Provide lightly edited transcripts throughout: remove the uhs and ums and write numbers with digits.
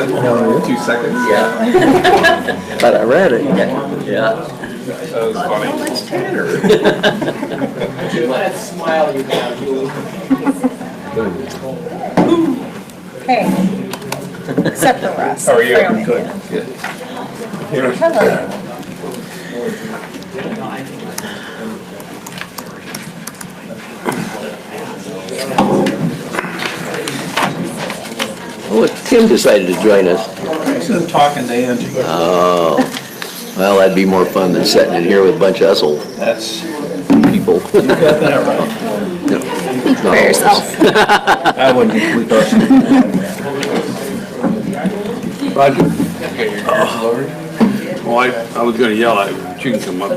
No. 2 seconds. Yeah. But I read it. Yeah. That was funny. That smile you got, Julie. Okay. Except for Russ. How are you? Fairly. Good. Hello. Oh, Tim decided to join us. I'm talking to Angie. Oh, well, that'd be more fun than sitting in here with a bunch of us old That's, people. you got that right. No, Speak for yourself. I wouldn't include us. Roger? Oh, I was gonna yell at you, but you can come up.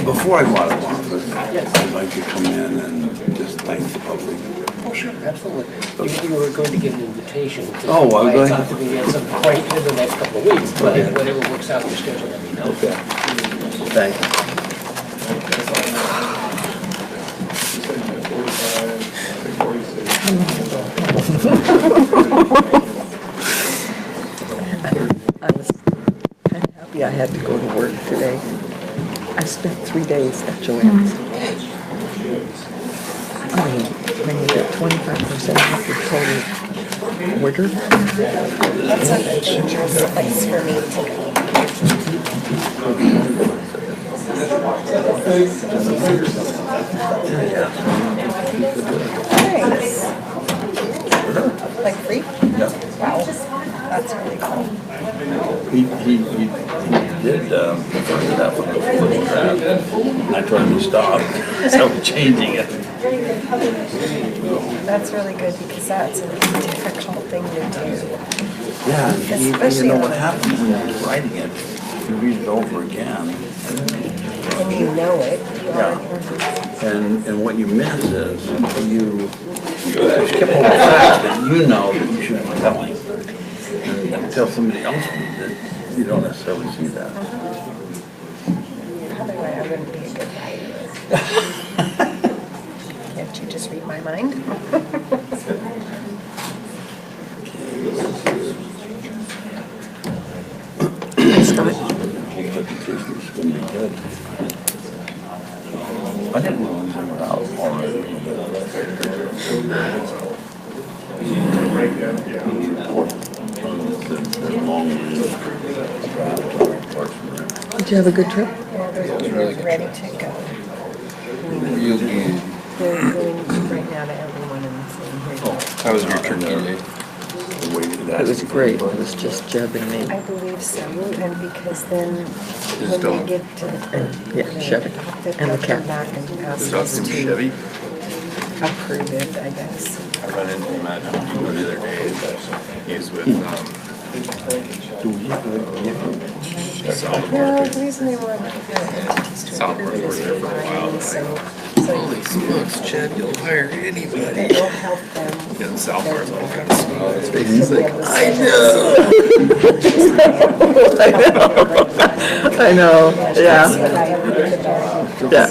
Before I go out of office, I'd like to come in and just thank the public. Oh, sure, absolutely. You were going to get an invitation. Oh, well, go I ahead. thought to be at some point in the next couple of weeks, but if whatever works out in your schedule, let me know. Okay. Thank you. I was kind of happy I had to go to work today. I spent 3 days at Joanne's. I mean, when you get 25% off your total order, That's a dangerous place for me to go. Nice. Like free? Wow. That's really cool. He did, the first half of the photograph, and I told him to stop, so I'm changing it. That's really good because that's a difficult thing to do. Yeah, and you Especially know on- what happens when you're writing it, you read it over again, And you know it. and what you miss is, you skip over facts that you know that you should be telling. And until somebody else reads it, you don't necessarily see that. Probably why I wouldn't be a good writer. Can't you just read my mind? I didn't realize they were out already. The long did you have a good trip? Yeah, they're ready to go. They're going right now to everyone and saying, here you go. How was your turkey day? It was great. It was just Jeb and me. I believe so, and because then when they get to the. Yeah, Chevy. And the cat. Come back and ask Is that us from to Chevy? approve it, I guess. I ran into him at Home Depot the other day. He's with, Well, the reason they want entities to Southport approve was is there for a while. so holy smokes, Chad, you'll hire anybody. it will help them. Yeah, Southport's all kind of small. His face He's is like, I I know, yeah. Yeah.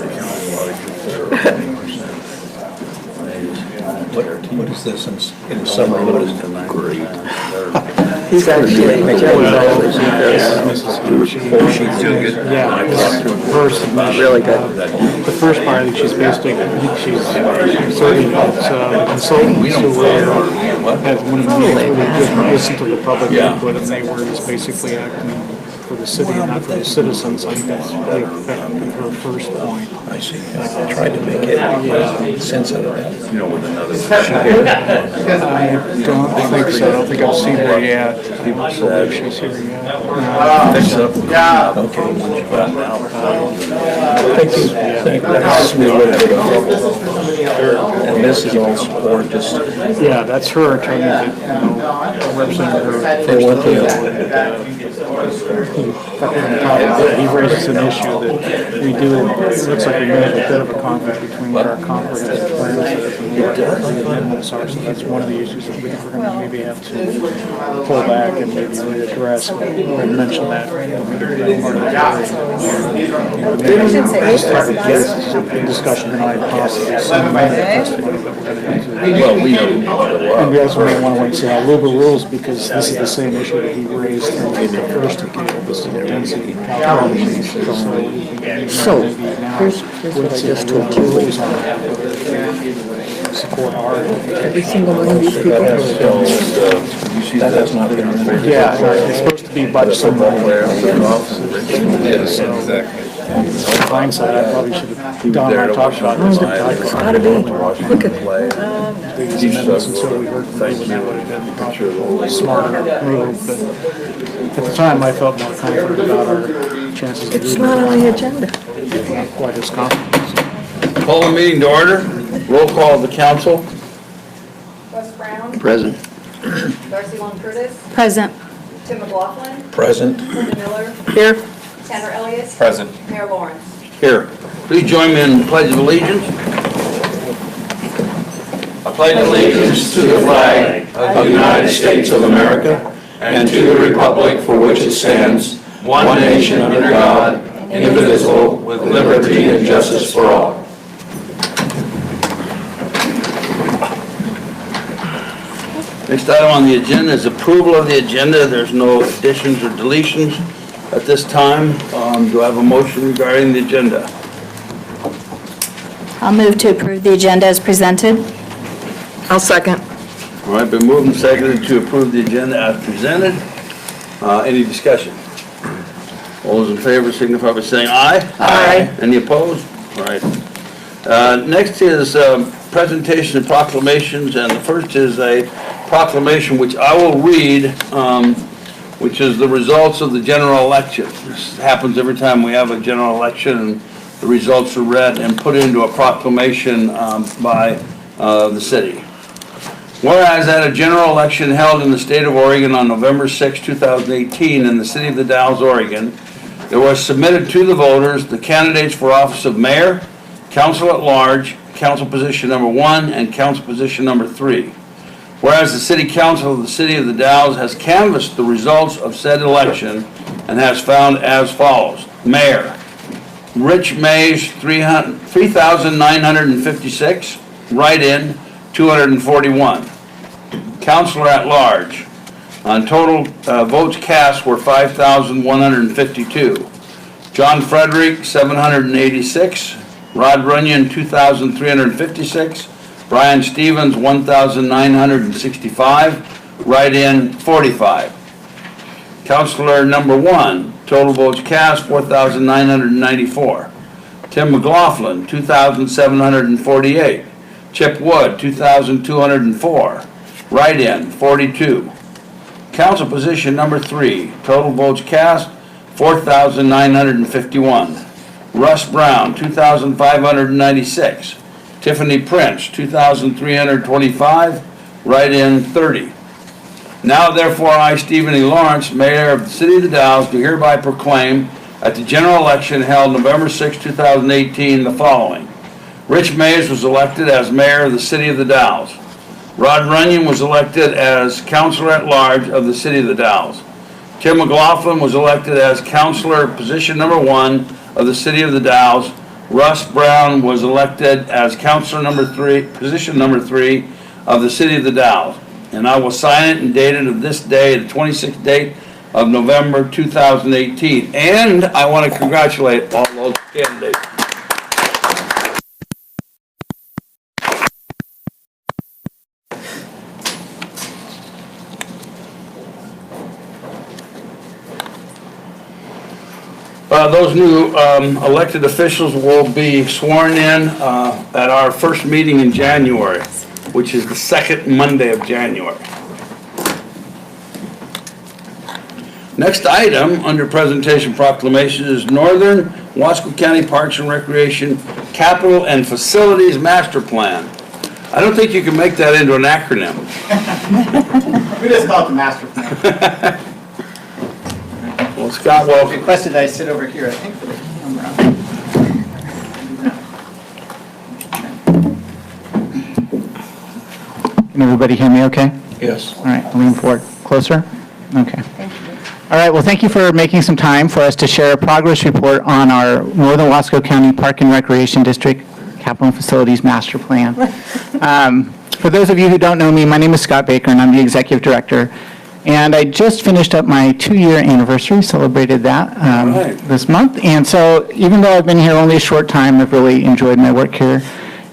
What is this in summer? What is tonight? Great. He's actually, Jeb's always she's doing good. Yeah, first, really good. the first part, I think she's basically, she's serving as consultants who were, had one of the really good listen to the public input, and they were just basically acting for the city and not for the citizens. I think that's really effective, her first point. I see. I tried to make it sensitive. You know, with another. I don't think so, I don't think I've seen her yet. I don't believe she's here yet. Fix it up. Okay, once you find out. Thank you. This is a little bit of And this is all support, just. Yeah, that's her attorney that, represented her. For one thing. he raises an issue that we do, it looks like we may have a bit of a conflict between what our comprehensive plan says and what the amendments are, so that's one of the issues that we're gonna maybe have to pull back and maybe readdress. We mentioned that. Just try to get discussion tonight, possibly some testimony that we're gonna do. Well, we know. And we also may want to wait and see how Luba rules, because this is the same issue that he raised in the first appeal, this is the density calculations. So, here's what I just told Julie. Support our. Every single one of these people. You see that's not been. Yeah, it's supposed to be budget somewhere. Yes, exactly. In hindsight, I probably should have done what I talked about. It's gotta be. Look at, These amendments until we heard from Luba, that would have been probably a little smarter move, but at the time, I felt more confident about our chances of it's doing not on the agenda. it. Not quite as confident. Call the meeting to order. Roll call of the council. Wes Brown, Present. Darcy Long Curtis, Present. Tim McLaughlin, Present. Linda Miller, Here, Tanner Elliott, Present. Mayor Lawrence. Here. Please join me in the Pledge of Allegiance. I pledge allegiance to the flag of the United States of America and to the republic for which it stands, one nation under God, indivisible, with liberty and justice for all. Next item on the agenda is approval of the agenda. There's no additions or deletions at this time. Do I have a motion regarding the agenda? I'll move to approve the agenda as presented. I'll second. All right, been moved and seconded to approve the agenda as presented. Any discussion? All those in favor signify by saying aye. Aye. Any opposed? All right. Next is presentation of proclamations, and the first is a proclamation which I will read, which is the results of the general election. This happens every time we have a general election, and the results are read and put into a proclamation by the city. Whereas at a general election held in the state of Oregon on November 6, 2018 in the city of The Dalles, Oregon, there was submitted to the voters the candidates for office of mayor, council at large, council position number 1, and council position number 3. Whereas the city council of the city of The Dalles has canvassed the results of said election and has found as follows. Mayor, Rich Mays, 3,956, write-in, 241. Councilor at large, on total votes cast were 5,152. John Frederick, 786. Rod Runyon, 2,356. Brian Stevens, 1,965. Write-in, 45. Councilor number 1, total votes cast, 4,994. Tim McLaughlin, 2,748. Chip Wood, 2,204. Write-in, 42. Council position number 3, total votes cast, 4,951. Russ Brown, 2,596. Tiffany Prince, 2,325. Write-in, 30. Now therefore I, Stephen E. Lawrence, Mayor of the City of The Dalles, do hereby proclaim at the general election held November 6, 2018, the following. Rich Mays was elected as Mayor of the City of The Dalles. Rod Runyon was elected as Councilor at Large of the City of The Dalles. Tim McLaughlin was elected as Councilor position number 1 of the City of The Dalles. Russ Brown was elected as Councilor number 3, position number 3 of the City of The Dalles. And I will sign it and date it of this day, the 26th date of November 2018. And I want to congratulate all those candidates. Those new elected officials will be sworn in at our first meeting in January, which is the second Monday of January. Next item under presentation proclamation is Northern Wasco County Parks and Recreation Capital and Facilities Master Plan. I don't think you can make that into an acronym. We just call it the master plan. Well, Scott, welcome. Requested that I sit over here, I think, for the camera. Can everybody hear me okay? Yes. All right, lean forward, closer? Okay. All right, well, thank you for making some time for us to share a progress report on our Northern Wasco County Park and Recreation District Capital and Facilities Master Plan. For those of you who don't know me, my name is Scott Baker, and I'm the Executive Director. And I just finished up my 2-year anniversary, celebrated that Right. this month. And so even though I've been here only a short time, I've really enjoyed my work here.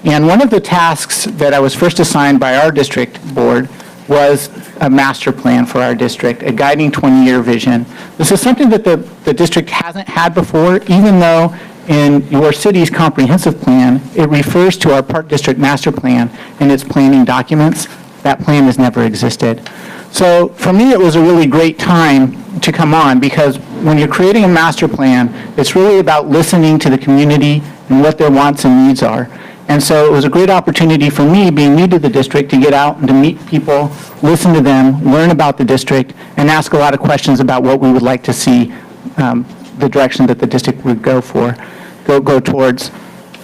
And one of the tasks that I was first assigned by our district board was a master plan for our district, a guiding 20-year vision. This is something that the district hasn't had before, even though in your city's comprehensive plan, it refers to our park district master plan in its planning documents. That plan has never existed. So for me, it was a really great time to come on, because when you're creating a master plan, it's really about listening to the community and what their wants and needs are. And so it was a great opportunity for me, being new to the district, to get out and to meet people, listen to them, learn about the district, and ask a lot of questions about what we would like to see, the direction that the district would go towards.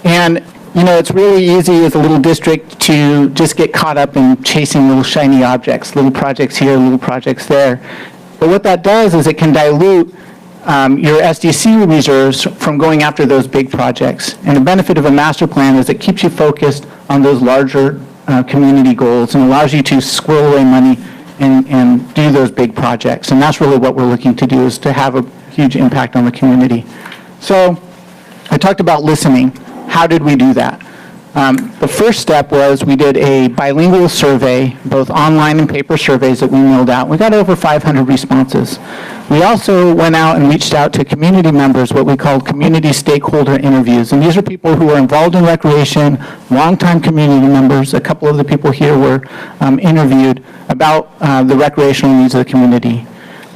And you know, it's really easy as a little district to just get caught up in chasing little shiny objects, little projects here, little projects there. But what that does is it can dilute your SDC reserves from going after those big projects. And the benefit of a master plan is it keeps you focused on those larger community goals and allows you to squirrel away money and do those big projects. And that's really what we're looking to do, is to have a huge impact on the community. So I talked about listening. How did we do that? The first step was we did a bilingual survey, both online and paper surveys that we mailed out. We got over 500 responses. We also went out and reached out to community members, what we called community stakeholder interviews. And these are people who are involved in recreation, longtime community members. A couple of the people here were interviewed about the recreational needs of the community.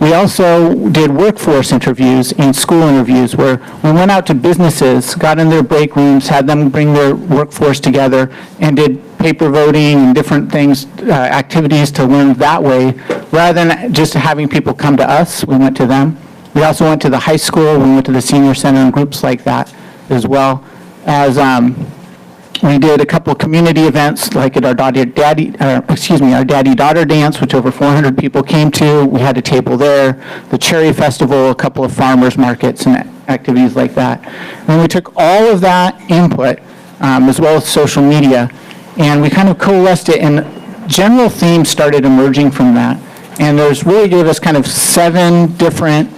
We also did workforce interviews and school interviews, where we went out to businesses, got in their break rooms, had them bring their workforce together, and did paper voting and different things, activities to learn that way, rather than just having people come to us. We went to them. We also went to the high school. We went to the senior center and groups like that, as well as we did a couple of community events, like at our daddy-daughter dance, which over 400 people came to. We had a table there, the Cherry Festival, a couple of farmers markets and activities like that. And we took all of that input, as well as social media, and we kind of coalesced it, and general themes started emerging from that. And there's really gave us kind of 7 different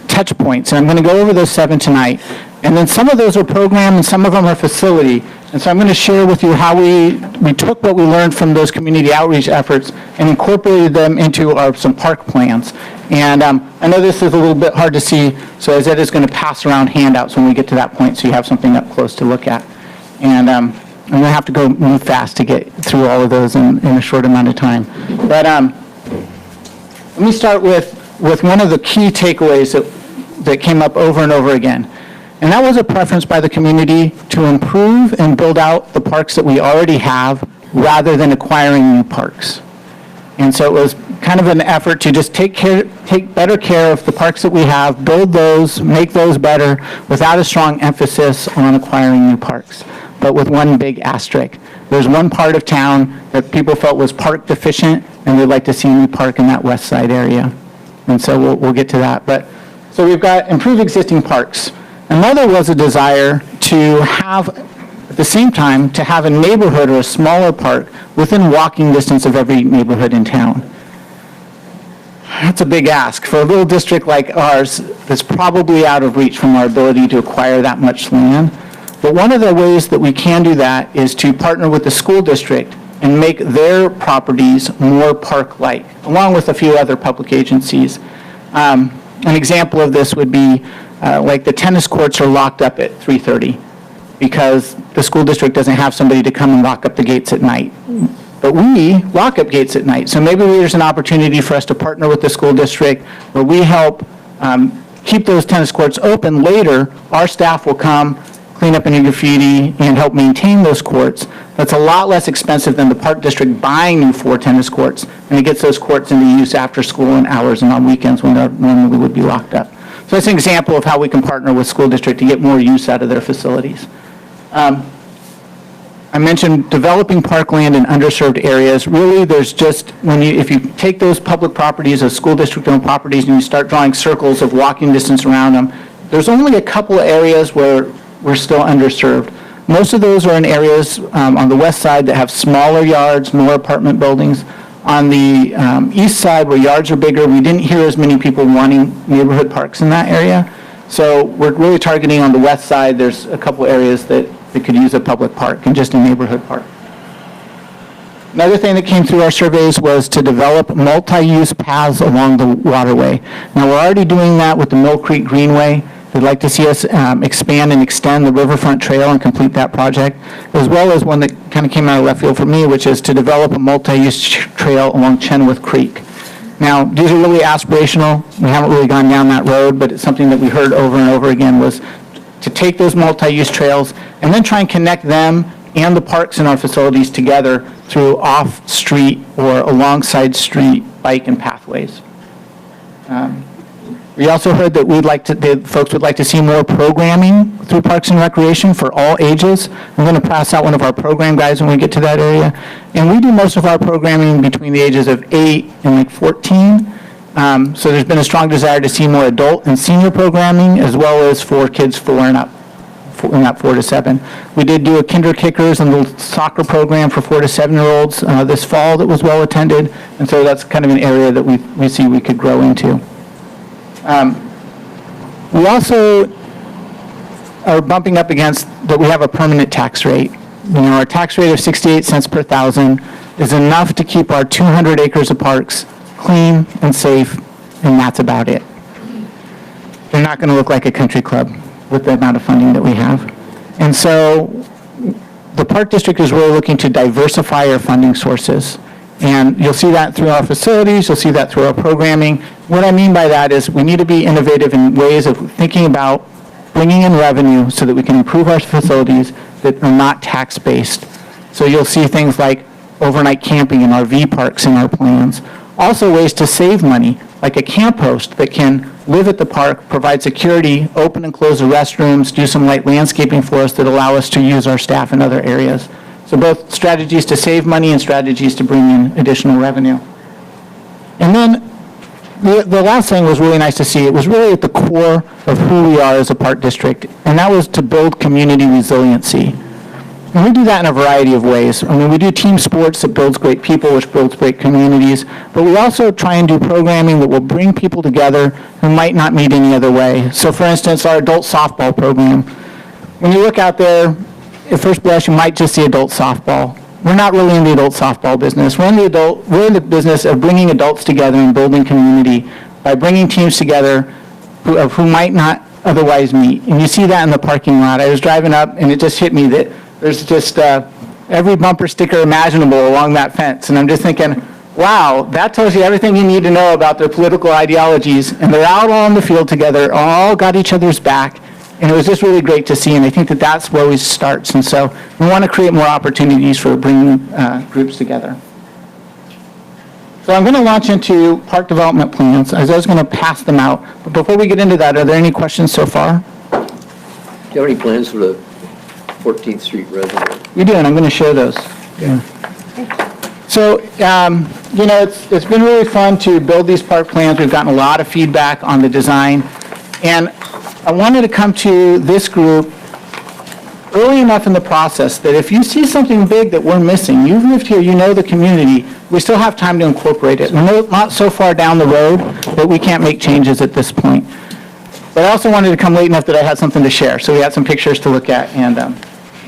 touch points, and I'm going to go over those 7 tonight. And then some of those are program and some of them are facility. And so I'm going to share with you how we took what we learned from those community outreach efforts and incorporated them into some park plans. And I know this is a little bit hard to see, so Izetta is going to pass around handouts when we get to that point, so you have something up close to look at. And I'm going to have to move fast to get through all of those in a short amount of time. But let me start with one of the key takeaways that came up over and over again. And that was a preference by the community to improve and build out the parks that we already have, rather than acquiring new parks. And so it was kind of an effort to just take better care of the parks that we have, build those, make those better, without a strong emphasis on acquiring new parks. But with one big asterisk. There's one part of town that people felt was park deficient, and they'd like to see a new park in that west side area. And so we'll get to that. So we've got improved existing parks. Another was a desire to have, at the same time, to have a neighborhood or a smaller park within walking distance of every neighborhood in town. That's a big ask. For a little district like ours, that's probably out of reach from our ability to acquire that much land. But one of the ways that we can do that is to partner with the school district and make their properties more park-like, along with a few other public agencies. An example of this would be like the tennis courts are locked up at 3:30 because the school district doesn't have somebody to come and lock up the gates at night. But we lock up gates at night. So maybe there's an opportunity for us to partner with the school district where we help keep those tennis courts open later. Our staff will come, clean up any graffiti, and help maintain those courts. That's a lot less expensive than the park district buying new 4 tennis courts, and it gets those courts into use after school and hours and on weekends when they normally would be locked up. So that's an example of how we can partner with school district to get more use out of their facilities. I mentioned developing parkland in underserved areas. Really, there's just, if you take those public properties, those school district-owned properties, and you start drawing circles of walking distance around them, there's only a couple of areas where we're still underserved. Most of those are in areas on the west side that have smaller yards, more apartment buildings. On the east side, where yards are bigger, we didn't hear as many people wanting neighborhood parks in that area. So we're really targeting on the west side. There's a couple areas that could use a public park and just a neighborhood park. Another thing that came through our surveys was to develop multi-use paths along the waterway. Now, we're already doing that with the Mill Creek Greenway. They'd like to see us expand and extend the Riverfront Trail and complete that project, as well as one that kind of came out of left field for me, which is to develop a multi-use trail along Chenoweth Creek. Now, these are really aspirational. We haven't really gone down that road, but it's something that we heard over and over again was to take those multi-use trails and then try and connect them and the parks in our facilities together through off-street or alongside street bike and pathways. We also heard that folks would like to see more programming through Parks and Recreation for all ages. I'm going to pass out one of our program guides when we get to that area. And we do most of our programming between the ages of 8 and 14. So there's been a strong desire to see more adult and senior programming, as well as for kids 4 and up, 4 to 7. We did do a Kinder Kickers and the soccer program for 4 to 7-year-olds this fall that was well attended, and so that's kind of an area that we see we could grow into. We also are bumping up against that we have a permanent tax rate. Our tax rate of 68 cents per thousand is enough to keep our 200 acres of parks clean and safe, and that's about it. They're not going to look like a country club with the amount of funding that we have. And so the Park District is really looking to diversify our funding sources. And you'll see that through our facilities, you'll see that through our programming. What I mean by that is we need to be innovative in ways of thinking about bringing in revenue so that we can improve our facilities that are not tax-based. So you'll see things like overnight camping and RV parks in our plans. Also ways to save money, like a camp host that can live at the park, provide security, open and close the restrooms, do some light landscaping for us that allow us to use our staff in other areas. So both strategies to save money and strategies to bring in additional revenue. And then the last thing was really nice to see. It was really at the core of who we are as a park district, and that was to build community resiliency. And we do that in a variety of ways. I mean, we do team sports that builds great people, which builds great communities, but we also try and do programming that will bring people together who might not meet any other way. So for instance, our adult softball program. When you look out there, at first blush, you might just see adult softball. We're not really in the adult softball business. We're in the business of bringing adults together and building community by bringing teams together who might not otherwise meet. And you see that in the parking lot. I was driving up, and it just hit me that there's just every bumper sticker imaginable along that fence. And I'm just thinking, wow, that tells you everything you need to know about their political ideologies. And they're out all in the field together, all got each other's back. And it was just really great to see, and I think that that's where we start. And so we want to create more opportunities for bringing groups together. So I'm going to launch into park development plans. I was going to pass them out. But before we get into that, are there any questions so far? Do you have any plans for the 14th Street Reservoir? We do, and I'm going to share those. Yeah. So, it's been really fun to build these park plans. We've gotten a lot of feedback on the design. And I wanted to come to this group early enough in the process that if you see something big that we're missing, you've lived here, you know the community, we still have time to incorporate it. We're not so far down the road that we can't make changes at this point. But I also wanted to come late enough that I had something to share. So we had some pictures to look at and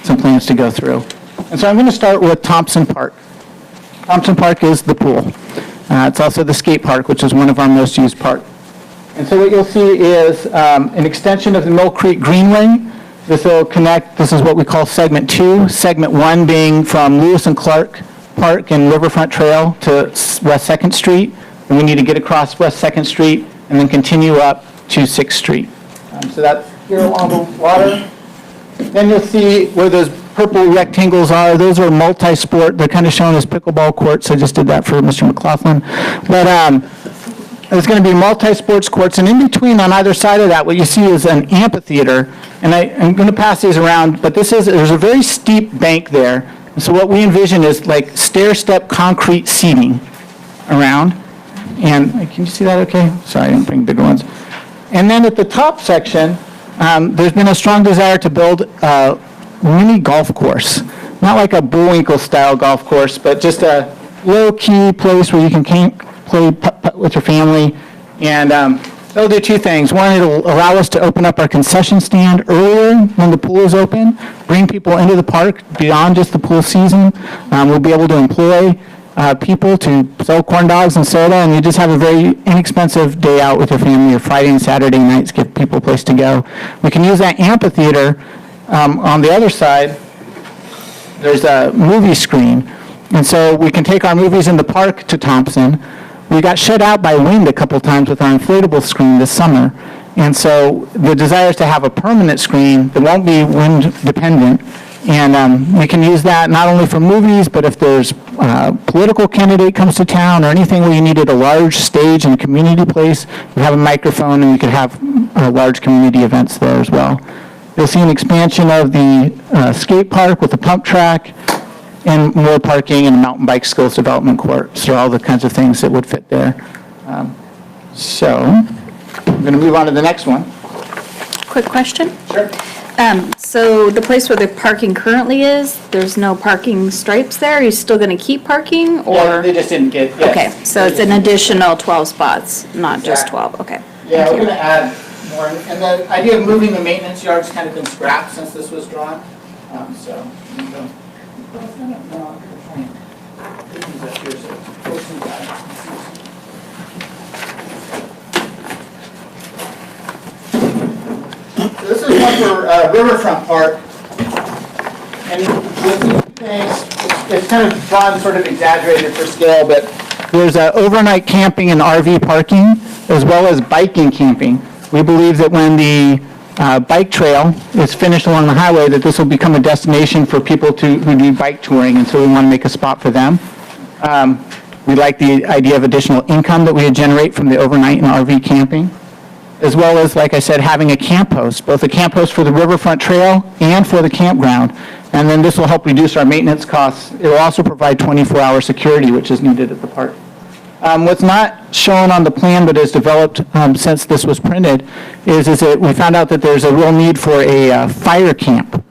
some plans to go through. And so I'm going to start with Thompson Park. Thompson Park is the pool. It's also the skate park, which is one of our most used parks. And so what you'll see is an extension of the Mill Creek Greenway. This will connect, this is what we call segment 2. Segment 1 being from Lewis and Clark Park and Riverfront Trail to West 2nd Street. And we need to get across West 2nd Street and then continue up to 6th Street. So that's here along the water. Then you'll see where those purple rectangles are, those are multi-sport. They're kind of shown as pickleball courts. I just did that for Mr. McLaughlin. But there's going to be multi-sports courts, and in between on either side of that, what you see is an amphitheater. And I'm going to pass these around, but there's a very steep bank there. And so what we envision is like stair-step concrete seating around. And can you see that okay? Sorry, I didn't bring bigger ones. And then at the top section, there's been a strong desire to build a mini golf course. Not like a Bullwinkle-style golf course, but just a low-key place where you can play putt-putt with your family. And they'll do two things. One, it'll allow us to open up our concession stand earlier when the pool is open, bring people into the park beyond just the pool season. We'll be able to employ people to sell corn dogs and soda, and you just have a very inexpensive day out with your family, or Friday and Saturday nights, give people a place to go. We can use that amphitheater. On the other side, there's a movie screen, and so we can take our movies in the park to Thompson. We got shut out by wind a couple times with our inflatable screen this summer, and so the desire is to have a permanent screen that won't be wind dependent. And we can use that not only for movies, but if there's a political candidate comes to town or anything where you needed a large stage in a community place, we have a microphone and we could have large community events there as well. You'll see an expansion of the skate park with a pump track and more parking and a mountain bike skills development court. So all the kinds of things that would fit there. So I'm going to move on to the next one. Quick question. Sure. So the place where the parking currently is, there's no parking stripes there? Are you still going to keep parking, Yeah, or? they just didn't get, yes. Okay, so it's an additional 12 spots, not just Exactly. 12, okay. Yeah, Thank we're you. going to add more, and the idea of moving the maintenance yard's kind of been scrapped since this was drawn, so. No, these up here, so folks can guide. So this is one for Riverfront Park, and with these things, it's kind of drawn sort of exaggerated for scale, but there's overnight camping and RV parking, as well as biking camping. We believe that when the bike trail is finished along the highway, that this will become a destination for people who do bike touring, and so we want to make a spot for them. We like the idea of additional income that we would generate from the overnight and RV camping, as well as, like I said, having a camp host, both a camp host for the Riverfront Trail and for the campground. And then this will help reduce our maintenance costs. It will also provide 24-hour security, which is needed at the park. What's not shown on the plan but is developed since this was printed is that we found out that there's a real need for a fire camp.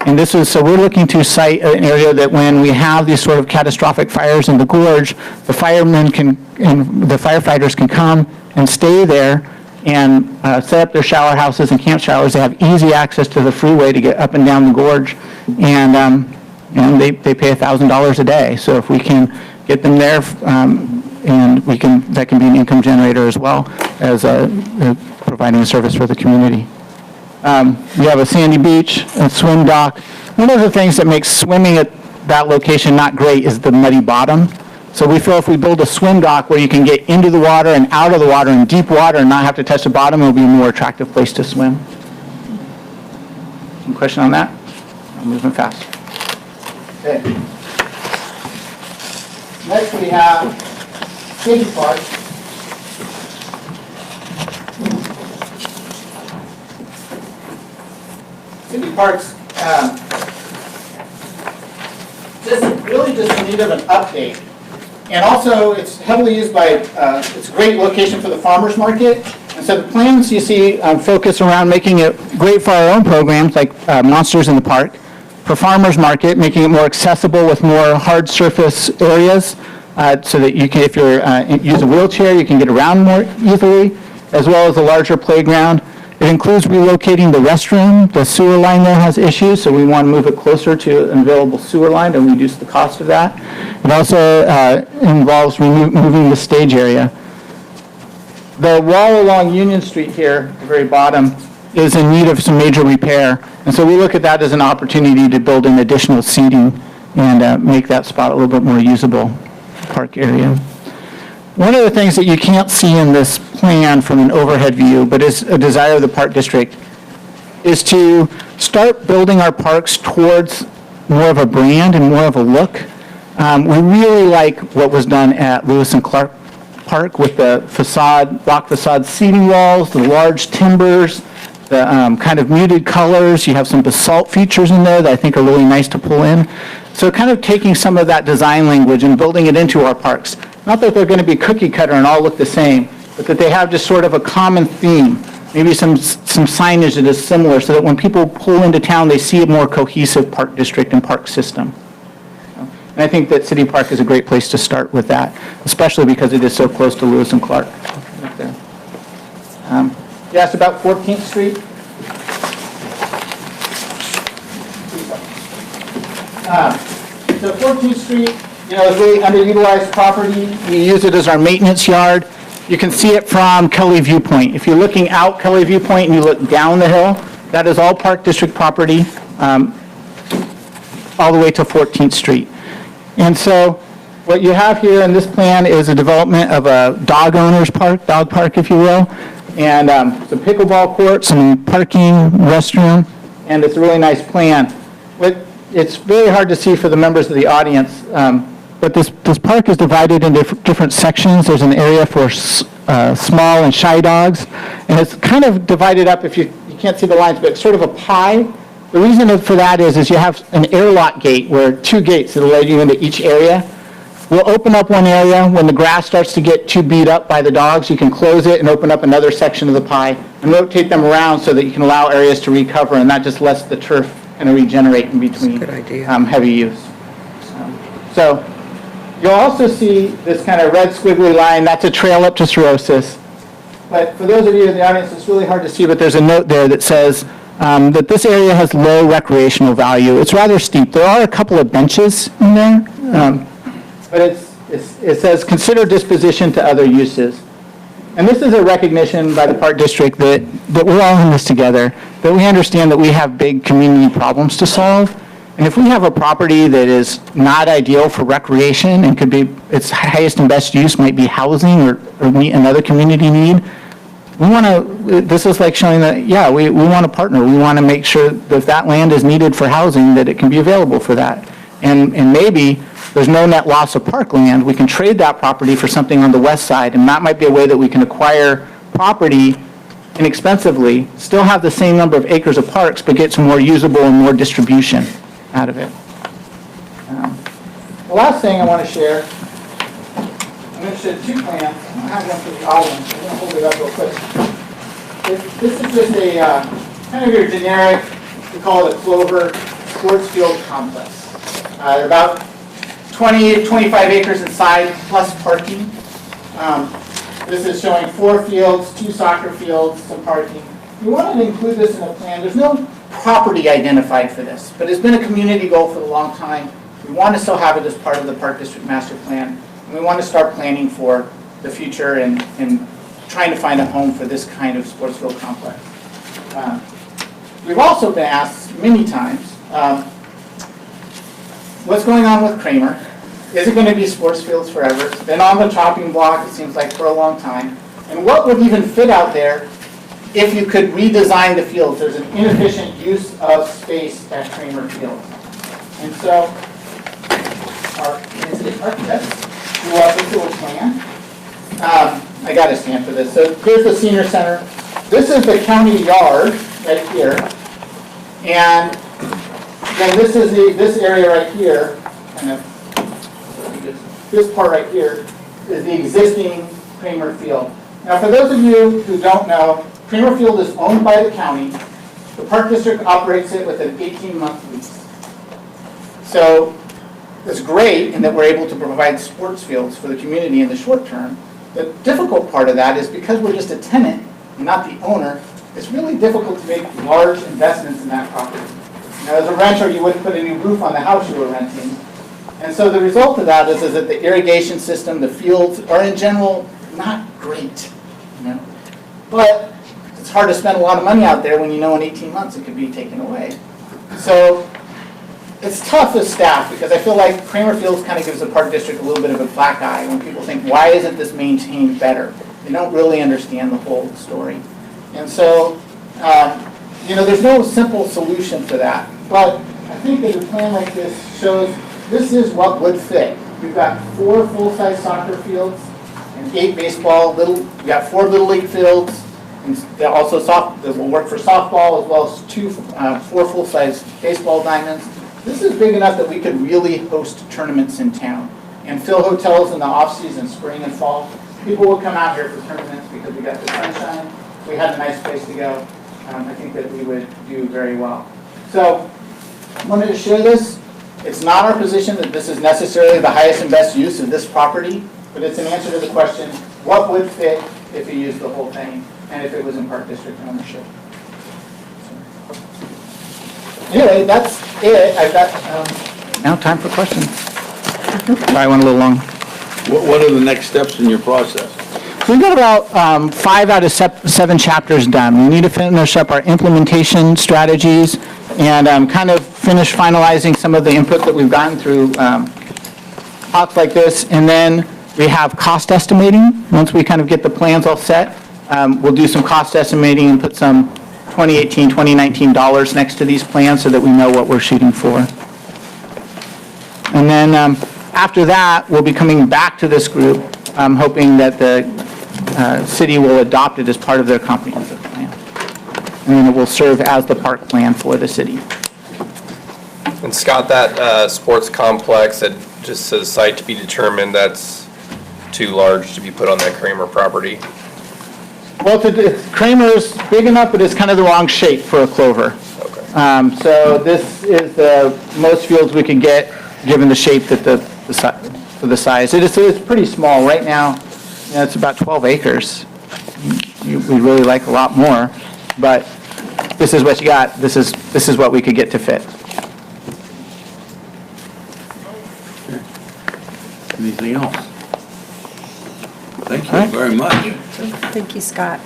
And this is, so we're looking to site an area that when we have these sort of catastrophic fires in the gorge, the firemen can, and the firefighters can come and stay there and set up their shower houses and camp showers. They have easy access to the freeway to get up and down the gorge, and they pay $1,000 a day. So if we can get them there, and that can be an income generator as well as providing a service for the community. We have a sandy beach, a swim dock. One of the things that makes swimming at that location not great is the muddy bottom. So we feel if we build a swim dock where you can get into the water and out of the water in deep water and not have to touch the bottom, it'll be a more attractive place to swim. Some question on that? I'm moving fast. Okay. Next we have City Park. City Park's really just in need of an update. And also, it's heavily used by, it's a great location for the farmers market. And so the plans you see focus around making it great for our own programs, like Monsters in the Park. For farmers market, making it more accessible with more hard surface areas, so that you can, if you use a wheelchair, you can get around more easily, as well as a larger playground. It includes relocating the restroom. The sewer line there has issues, so we want to move it closer to an available sewer line and reduce the cost of that. It also involves moving the stage area. The wall along Union Street here, at the very bottom, is in need of some major repair. And so we look at that as an opportunity to build in additional seating and make that spot a little bit more usable park area. One of the things that you can't see in this plan from an overhead view, but is a desire of the Park District, is to start building our parks towards more of a brand and more of a look. We really like what was done at Lewis and Clark Park with the facade, block facade seating walls, the large timbers, the kind of muted colors. You have some basalt features in there that I think are really nice to pull in. So kind of taking some of that design language and building it into our parks. Not that they're going to be cookie cutter and all look the same, but that they have just sort of a common theme. Maybe some signage that is similar so that when people pull into town, they see a more cohesive park district and park system. And I think that City Park is a great place to start with that, especially because it is so close to Lewis and Clark. Right there. You asked about 14th Street. So 14th Street, you know, is really underutilized property. We use it as our maintenance yard. You can see it from Kelly Viewpoint. If you're looking out Kelly Viewpoint and you look down the hill, that is all Park District property, all the way to 14th Street. And so what you have here in this plan is a development of a dog owner's park, dog park, if you will, and some pickleball courts, some parking, restroom, and it's a really nice plan. It's very hard to see for the members of the audience, but this park is divided into different sections. There's an area for small and shy dogs, and it's kind of divided up, if you can't see the lines, but it's sort of a pie. The reason for that is you have an airlock gate where two gates that will let you into each area. We'll open up one area. When the grass starts to get too beat up by the dogs, you can close it and open up another section of the pie and rotate them around so that you can allow areas to recover, and that just lets the turf kind of regenerate in between Good idea. heavy use. So you'll also see this kind of red squiggly line. That's a trail up to Cirrhosis. But for those of you in the audience, it's really hard to see, but there's a note there that says that this area has low recreational value. It's rather steep. There are a couple of benches in there, but it says consider disposition to other uses. And this is a recognition by the Park District that we're all in this together, that we understand that we have big community problems to solve. And if we have a property that is not ideal for recreation and could be, its highest and best use might be housing or meet another community need, we want to, this is like showing that, yeah, we want to partner. We want to make sure that if that land is needed for housing, that it can be available for that. And maybe there's no net loss of parkland. We can trade that property for something on the west side, and that might be a way that we can acquire property inexpensively, still have the same number of acres of parks, but get some more usable and more distribution out of it. The last thing I want to share, I'm going to show two plans. I don't have one for the audience. I'm going to hold it up real quick. This is just a kind of your generic, we call it a Clover sports field complex. They're about 20 to 25 acres inside, plus parking. This is showing 4 fields, 2 soccer fields, some parking. We wanted to include this in the plan. There's no property identified for this, but it's been a community goal for a long time. We want to still have it as part of the Park District Master Plan. And we want to start planning for the future and trying to find a home for this kind of sports field complex. We've also been asked many times, what's going on with Kramer? Is it going to be sports fields forever? It's been on the chopping block, it seems like, for a long time. And what would even fit out there if you could redesign the fields? There's an inefficient use of space at Kramer Field. And so, our architects drew up this little plan. I got a stamp for this. So here's the senior center. This is the county yard right here. And then this is this area right here, kind of, this part right here is the existing Kramer Field. Now, for those of you who don't know, Kramer Field is owned by the county. The Park District operates it with an 18-month lease. So it's great in that we're able to provide sports fields for the community in the short term. The difficult part of that is because we're just a tenant, not the owner, it's really difficult to make large investments in that property. Now, as a renter, you wouldn't put a new roof on the house you were renting. And so the result of that is that the irrigation system, the fields are in general not great. But it's hard to spend a lot of money out there when you know in 18 months it could be taken away. So it's tough as staff because I feel like Kramer Fields kind of gives the Park District a little bit of a black eye when people think, why isn't this maintained better? They don't really understand the whole story. And so there's no simple solution for that. But I think that a plan like this shows this is what would fit. We've got 4 full-size soccer fields and 8 baseball, we got 4 little league fields, and also that will work for softball, as well as 4 full-size baseball diamonds. This is big enough that we could really host tournaments in town and fill hotels in the off-season, spring and fall. People will come out here for tournaments because we got the sunshine. We had a nice place to go. I think that we would do very well. So, wanted to share this. It's not our position that this is necessarily the highest and best use of this property, but it's an answer to the question, what would fit if you used the whole thing and if it was in Park District ownership? Anyway, that's it. I've got, now time for questions. Probably went a little long. What are the next steps in your process? So we've got about 5 out of 7 chapters done. We need to finish up our implementation strategies and kind of finish finalizing some of the input that we've gotten through talks like this. And then we have cost estimating. Once we kind of get the plans all set, we'll do some cost estimating and put some 2018, 2019 dollars next to these plans so that we know what we're shooting for. And then after that, we'll be coming back to this group, hoping that the city will adopt it as part of their comprehensive plan. And then it will serve as the park plan for the city. And Scott, that sports complex that just says site to be determined, that's too large to be put on that Kramer property? Well, Kramer's big enough, but it's kind of the wrong shape for a clover. Okay. So this is the most fields we could get, given the shape that for the size. It's pretty small. Right now, it's about 12 acres. We really like a lot more, but this is what you got. This is what we could get to fit. Anything else? Thank you very much. Thank you, Scott.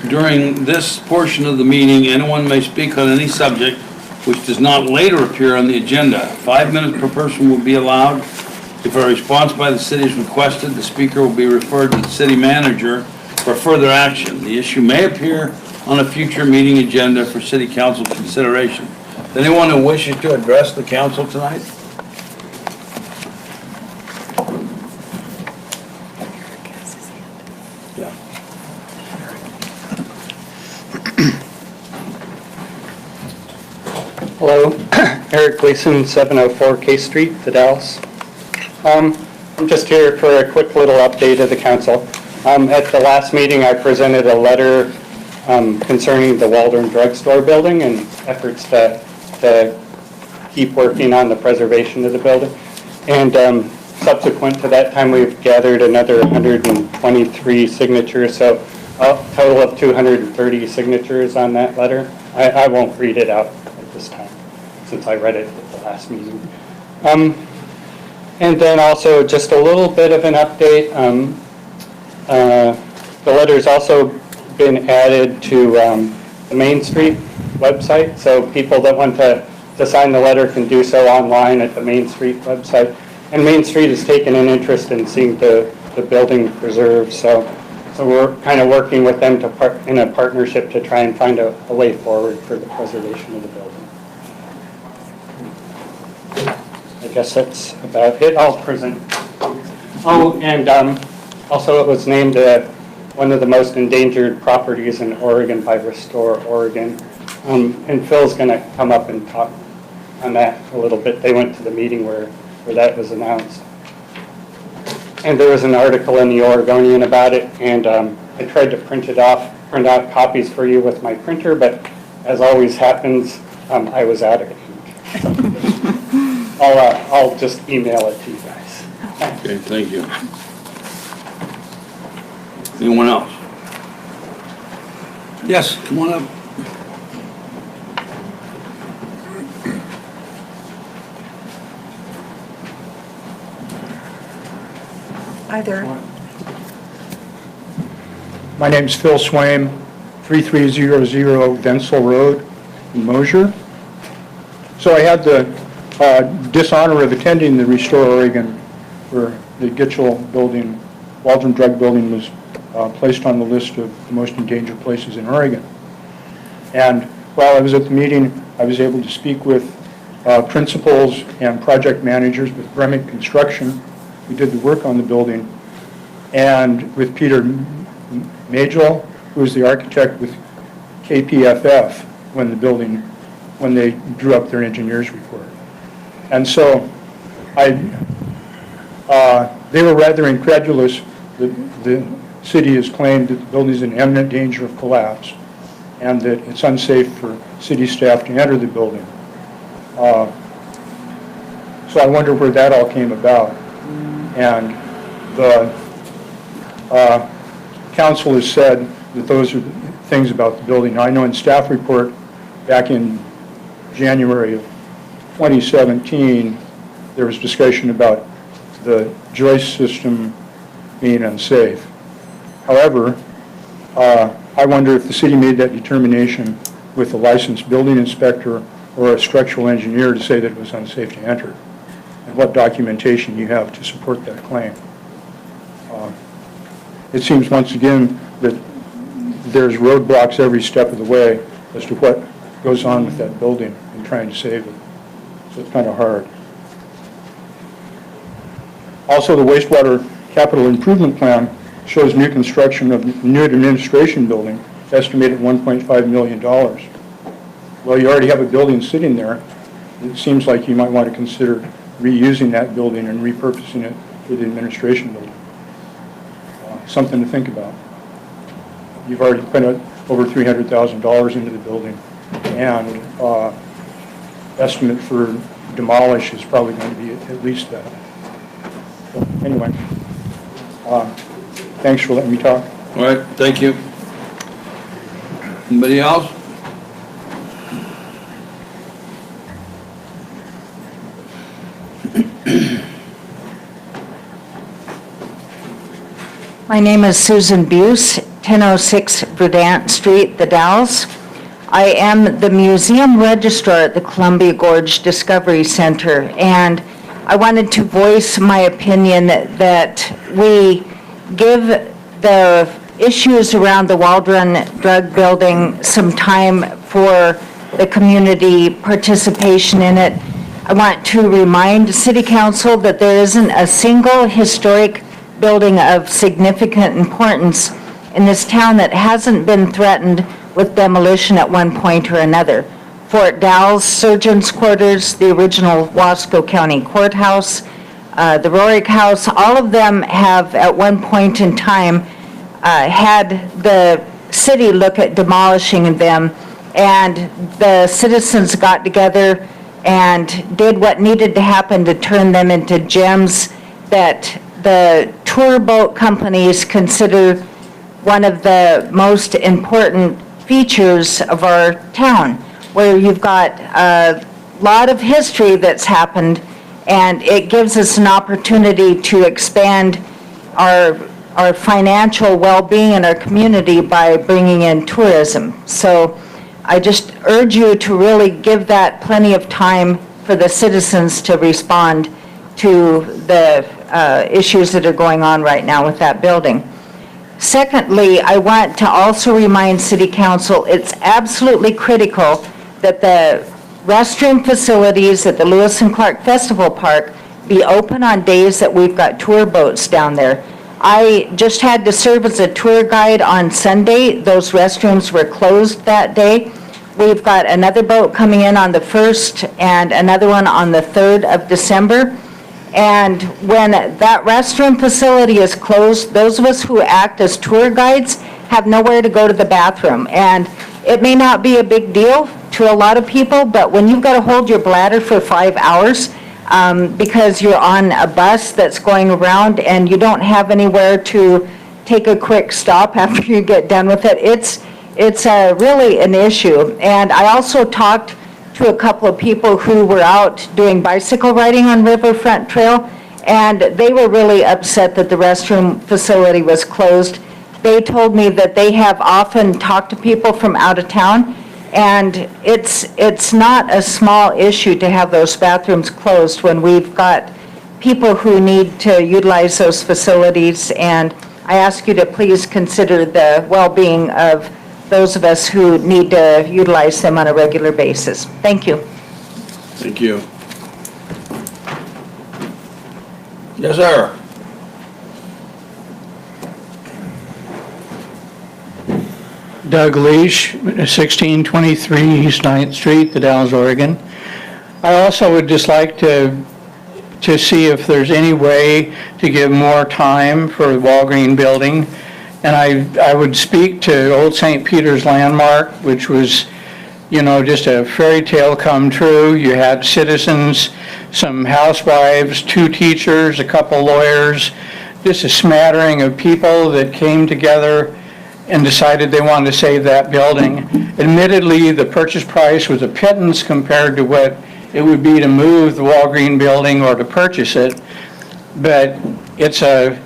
During this portion of the meeting, anyone may speak on any subject which does not later appear on the agenda. 5 minutes per person will be allowed. If a response by the city is requested, the speaker will be referred to the city manager for further action. The issue may appear on a future meeting agenda for city council consideration. Is anyone who wishes to address the council tonight? Yeah. Hello, Eric Gleason, 704 K Street, the Dalles. I'm just here for a quick little update of the council. At the last meeting, I presented a letter concerning the Waldron Drug Store building and efforts to keep working on the preservation of the building. And subsequent to that time, we've gathered another 123 signatures, so a total of 230 signatures on that letter. I won't read it out at this time, since I read it at the last meeting. And then also just a little bit of an update. The letter's also been added to the Main Street website, so people that want to sign the letter can do so online at the Main Street website. And Main Street has taken an interest in seeing the building preserved, so we're kind of working with them in a partnership to try and find a way forward for the preservation of the building. I guess that's about it. I'll present. Oh, and also it was named one of the most endangered properties in Oregon by Restore Oregon. And Phil's going to come up and talk on that a little bit. They went to the meeting where that was announced. And there was an article in the Oregonian about it, and I tried to print out copies for you with my printer, but as always happens, I was out of ink. I'll just email it to you guys. Okay, thank you. Anyone else? Yes, come on up. Hi there. My name's Phil Swaim, 3300 Densel Road in Mosier. So I had the dishonor of attending the Restore Oregon, where the Gitchell building, Waldron Drug Building, was placed on the list of the most endangered places in Oregon. And while I was at the meeting, I was able to speak with principals and project managers with Bremick Construction, who did the work on the building, and with Peter Majel, who was the architect with KPFF when they drew up their engineer's report. And so they were rather incredulous that the city has claimed that the building is in imminent danger of collapse and that it's unsafe for city staff to enter the building. So I wonder where that all came about. And the council has said that those are the things about the building. Now, I know in staff report back in January of 2017, there was discussion about the joist system being unsafe. However, I wonder if the city made that determination with a licensed building inspector or a structural engineer to say that it was unsafe to enter, and what documentation you have to support that claim. It seems once again that there's roadblocks every step of the way as to what goes on with that building and trying to save it. So it's kind of hard. Also, the wastewater capital improvement plan shows new construction of new administration building estimated at $1.5 million. Well, you already have a building sitting there. It seems like you might want to consider reusing that building and repurposing it for the administration building. Something to think about. You've already put over $300,000 into the building, and estimate for demolish is probably going to be at least that. So anyway, thanks for letting me talk. All right, thank you. Anybody else? My name is Susan Buse, 1006 Verdant Street, The Dalles. I am the museum registrar at the Columbia Gorge Discovery Center, and I wanted to voice my opinion that we give the issues around the Waldron Drug Building some time for the community participation in it. I want to remind City Council that there isn't a single historic building of significant importance in this town that hasn't been threatened with demolition at one point or another. Fort Dalles Surgeon's Quarters, the original Wasco County Courthouse, the Rorick House, all of them have at one point in time had the city look at demolishing them, and the citizens got together and did what needed to happen to turn them into gems that the tour boat companies consider one of the most important features of our town, where you've got a lot of history that's happened, and it gives us an opportunity to expand our financial well-being in our community by bringing in tourism. So I just urge you to really give that plenty of time for the citizens to respond to the issues that are going on right now with that building. Secondly, I want to also remind City Council it's absolutely critical that the restroom facilities at the Lewis and Clark Festival Park be open on days that we've got tour boats down there. I just had to serve as a tour guide on Sunday. Those restrooms were closed that day. We've got another boat coming in on the 1st and another one on the 3rd of December. And when that restroom facility is closed, those of us who act as tour guides have nowhere to go to the bathroom. And it may not be a big deal to a lot of people, but when you've got to hold your bladder for 5 hours because you're on a bus that's going around and you don't have anywhere to take a quick stop after you get done with it, it's really an issue. And I also talked to a couple of people who were out doing bicycle riding on Riverfront Trail, and they were really upset that the restroom facility was closed. They told me that they have often talked to people from out of town And it's not a small issue to have those bathrooms closed when we've got people who need to utilize those facilities. And I ask you to please consider the well-being of those of us who need to utilize them on a regular basis. Thank you. Thank you. Yes, sir. Doug Leash, 1623 East 9th Street, The Dalles, Oregon. I also would just like to see if there's any way to give more time for the Walgreen building. And I would speak to Old St. Peter's Landmark, which was, you know, just a fairy tale come true. You had citizens, some housewives, 2 teachers, a couple lawyers, just a smattering of people that came together and decided they wanted to save that building. Admittedly, the purchase price was a pittance compared to what it would be to move the Walgreen building or to purchase it, but it's a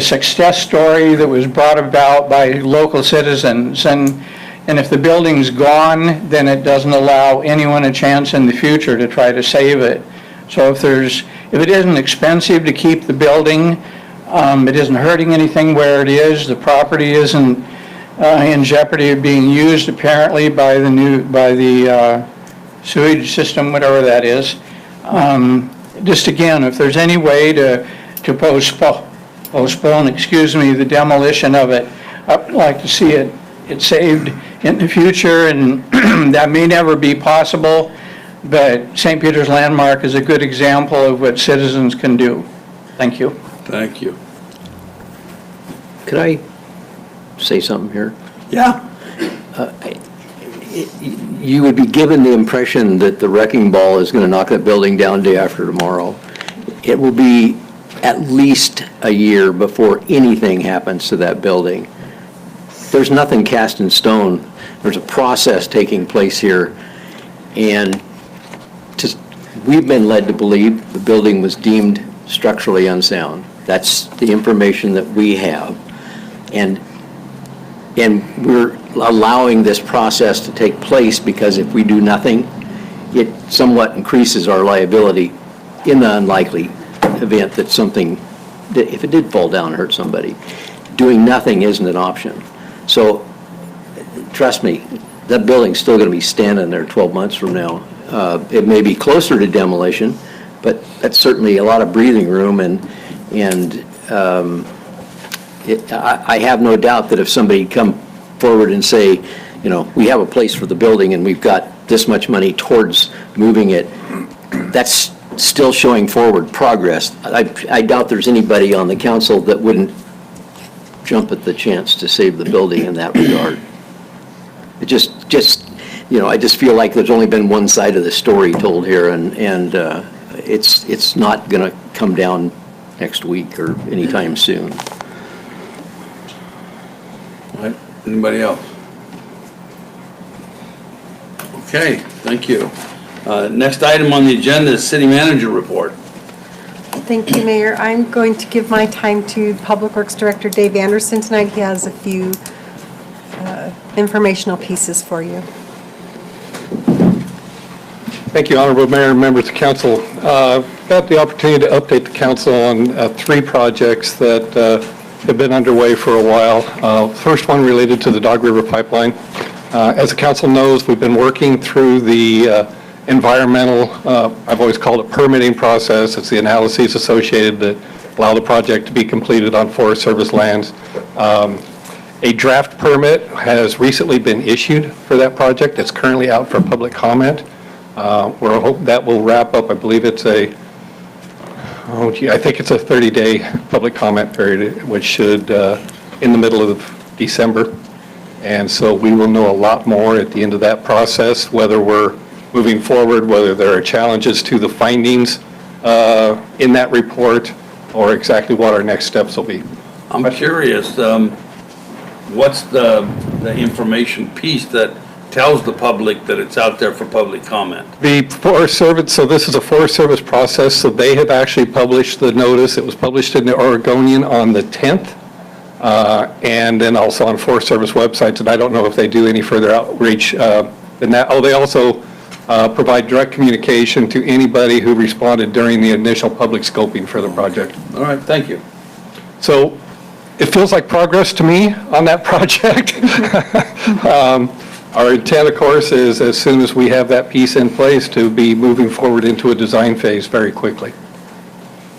success story that was brought about by local citizens, and if the building's gone, then it doesn't allow anyone a chance in the future to try to save it. So if it isn't expensive to keep the building, it isn't hurting anything where it is, the property isn't in jeopardy of being used apparently by the sewage system, whatever that is. Just again, if there's any way to postpone, the demolition of it, I'd like to see it saved in the future, and that may never be possible, but St. Peter's Landmark is a good example of what citizens can do. Thank you. Thank you. Could I say something here? Yeah. You would be given the impression that the wrecking ball is going to knock that building down day after tomorrow. It will be at least a year before anything happens to that building. There's nothing cast in stone. There's a process taking place here, and we've been led to believe the building was deemed structurally unsound. That's the information that we have. And we're allowing this process to take place because if we do nothing, it somewhat increases our liability in the unlikely event that if it did fall down and hurt somebody. Doing nothing isn't an option. So, trust me, that building's still going to be standing there 12 months from now. It may be closer to demolition, but that's certainly a lot of breathing room, I have no doubt that if somebody come forward and say, you know, we have a place for the building and we've got this much money towards moving it, that's still showing forward progress. I doubt there's anybody on the council that wouldn't jump at the chance to save the building in that regard. It just you know, I just feel like there's only been one side of the story told here, and it's not going to come down next week or anytime soon. All right. Anybody else? Okay, thank you. Next item on the agenda is City Manager Report. Thank you, Mayor. I'm going to give my time to Public Works Director Dave Anderson tonight. He has a few informational pieces for you. Thank you, Honorable Mayor and members of council. Got the opportunity to update the council on 3 projects that have been underway for a while. First one related to the Dog River Pipeline. As the council knows, we've been working through the environmental, I've always called it permitting process. It's the analyses associated that allow the project to be completed on Forest Service lands. A draft permit has recently been issued for that project. It's currently out for public comment. We're hoping that will wrap up. I believe it's I think it's a 30-day public comment period, which should in the middle of December. And so we will know a lot more at the end of that process, whether we're moving forward, whether there are challenges to the findings in that report, or exactly what our next steps will be. I'm curious, what's the information piece that tells the public that it's out there for public comment? The Forest Service, so this is a Forest Service process, so they have actually published the notice. It was published in the Oregonian on the 10th and then also on Forest Service websites, and I don't know if they do any further outreach than that. Oh, they also provide direct communication to anybody who responded during the initial public scoping for the project. All right, thank you. So it feels like progress to me on that project. Our intent, of course, is as soon as we have that piece in place to be moving forward into a design phase very quickly.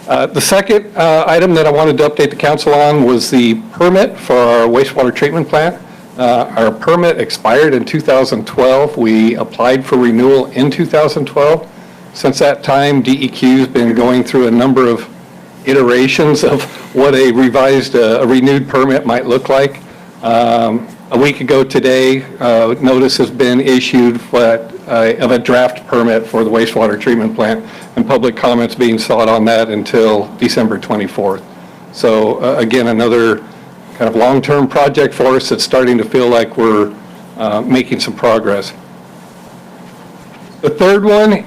The second item that I wanted to update the council on was the permit for our wastewater treatment plant. Our permit expired in 2012. We applied for renewal in 2012. Since that time, DEQ's been going through a number of iterations of what a revised, a renewed permit might look like. A week ago today, notice has been issued of a draft permit for the wastewater treatment plant, and public comments being sought on that until December 24th. So again, another kind of long-term project for us that's starting to feel like we're making some progress. The third one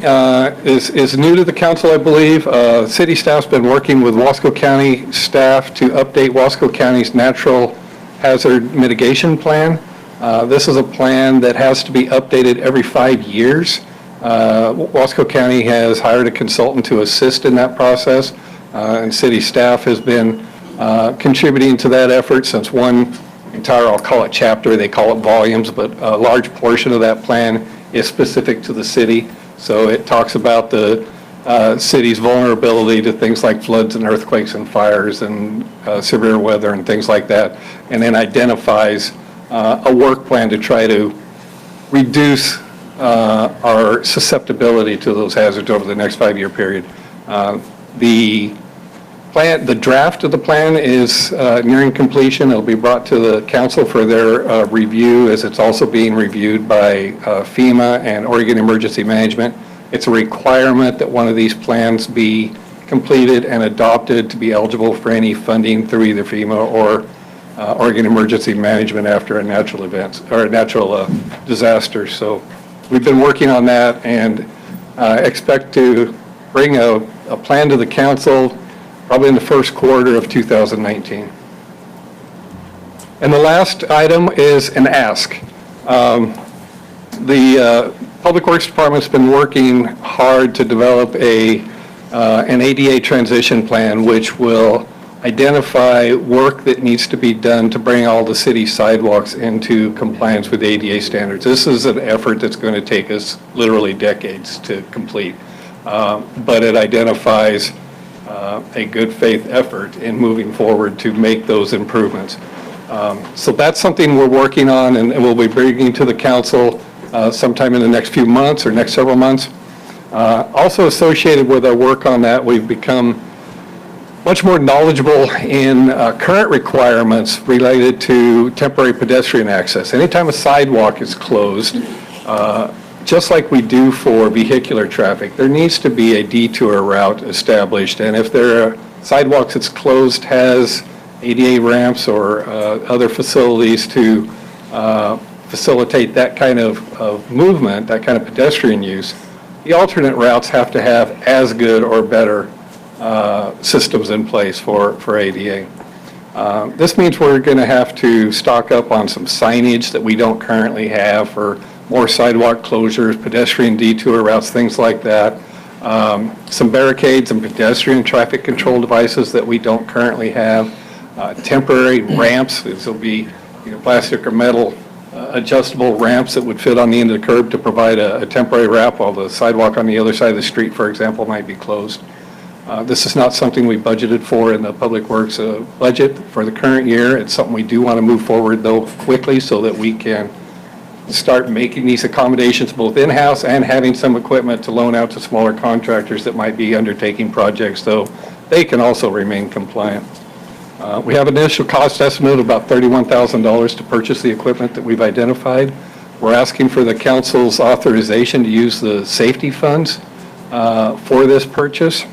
is new to the council, I believe. City staff's been working with Wasco County staff to update Wasco County's natural hazard mitigation plan. This is a plan that has to be updated every 5 years. Wasco County has hired a consultant to assist in that process, and city staff has been contributing to that effort since one entire, I'll call it chapter, they call it volumes, but a large portion of that plan is specific to the city. So it talks about the city's vulnerability to things like floods and earthquakes and fires and severe weather and things like that, and then identifies a work plan to try to reduce our susceptibility to those hazards over the next 5-year period. The draft of the plan is nearing completion. It'll be brought to the council for their review, as it's also being reviewed by FEMA and Oregon Emergency Management. It's a requirement that one of these plans be completed and adopted to be eligible for any funding through either FEMA or Oregon Emergency Management after a natural event or a natural disaster. So we've been working on that and expect to bring a plan to the council probably in the first quarter of 2019. And the last item is an ask. The Public Works Department's been working hard to develop an ADA transition plan, which will identify work that needs to be done to bring all the city sidewalks into compliance with ADA standards. This is an effort that's going to take us literally decades to complete, but it identifies a good faith effort in moving forward to make those improvements. So that's something we're working on, and we'll be bringing to the council sometime in the next few months or next several months. Also associated with our work on that, we've become much more knowledgeable in current requirements related to temporary pedestrian access. Anytime a sidewalk is closed, just like we do for vehicular traffic, there needs to be a detour route established. And if there are sidewalks that's closed has ADA ramps or other facilities to facilitate that kind of movement, that kind of pedestrian use, the alternate routes have to have as good or better systems in place for ADA. This means we're going to have to stock up on some signage that we don't currently have for more sidewalk closures, pedestrian detour routes, things like that. Some barricades and pedestrian traffic control devices that we don't currently have. Temporary ramps, these will be plastic or metal adjustable ramps that would fit on the end of the curb to provide a temporary wrap while the sidewalk on the other side of the street, for example, might be closed. This is not something we budgeted for in the Public Works budget for the current year. It's something we do want to move forward, though, quickly so that we can start making these accommodations both in-house and having some equipment to loan out to smaller contractors that might be undertaking projects, though they can also remain compliant. We have an initial cost estimate of about $31,000 to purchase the equipment that we've identified. We're asking for the council's authorization to use the safety funds for this purchase.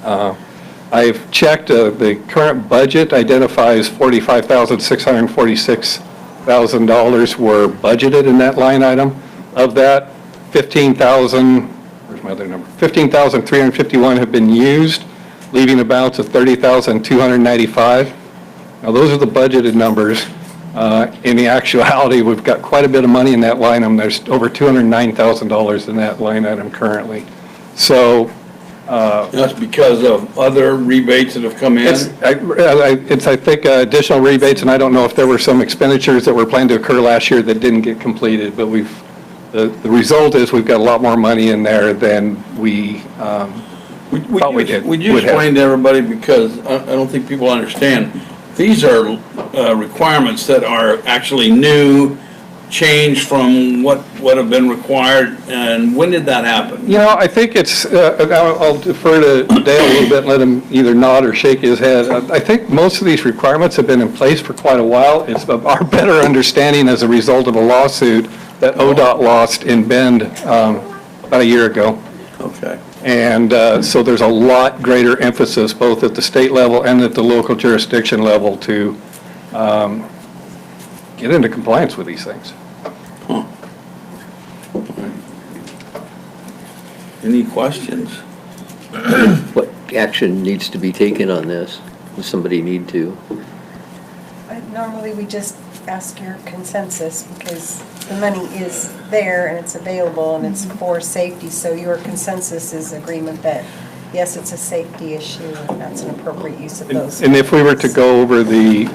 I've checked, the current budget identifies $45,646,000 were budgeted in that line item. Of that, 15,351 have been used, leaving a balance of $30,295. Now, those are the budgeted numbers. In the actuality, we've got quite a bit of money in that line item. There's over $209,000 in that line item currently. So That's because of other rebates that have come in? it's, I think, additional rebates, and I don't know if there were some expenditures that were planned to occur last year that didn't get completed, but the result is we've got a lot more money in there than we thought we did. Would you explain to everybody, because I don't think people understand, these are requirements that are actually new, changed from what would have been required, and when did that happen? You know, I think it's, I'll defer to Dale a little bit and let him either nod or shake his head. I think most of these requirements have been in place for quite a while. It's our better understanding as a result of a lawsuit that ODOT lost in Bend about a year ago. Okay. And so there's a lot greater emphasis, both at the state level and at the local jurisdiction level, to get into compliance with these things. Any questions? What action needs to be taken on this? Does somebody need to? Normally, we just ask your consensus because the money is there and it's available and it's for safety. So your consensus is agreement that, yes, it's a safety issue and that's an appropriate use of those. And if we were to go over the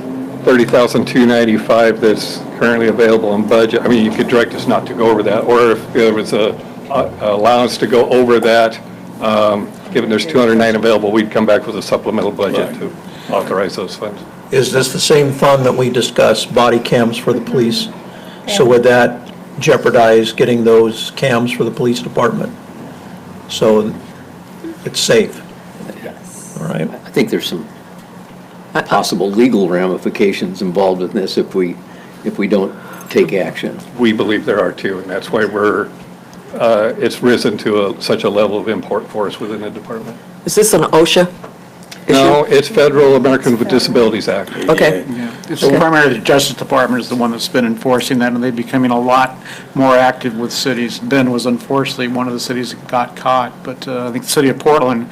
$30,295 that's currently available in budget, I mean, you could direct us not to go over that, or if there was a allowance to go over that, given there's 209 available, we'd come back with a supplemental budget to authorize those funds. Is this the same fund that we discussed, body cams for the police? So would that jeopardize getting those cams for the police department? So it's safe? Yes. All right. I think there's some possible legal ramifications involved in this if we don't take action. We believe there are too, and that's why it's risen to such a level of import for us within the department. Is this an OSHA issue? No, it's Federal Americans with Disabilities Act. Okay. Yeah, it's primarily the Justice Department is the one that's been enforcing that, and they're becoming a lot more active with cities. Bend was unfortunately one of the cities that got caught, but I think the city of Portland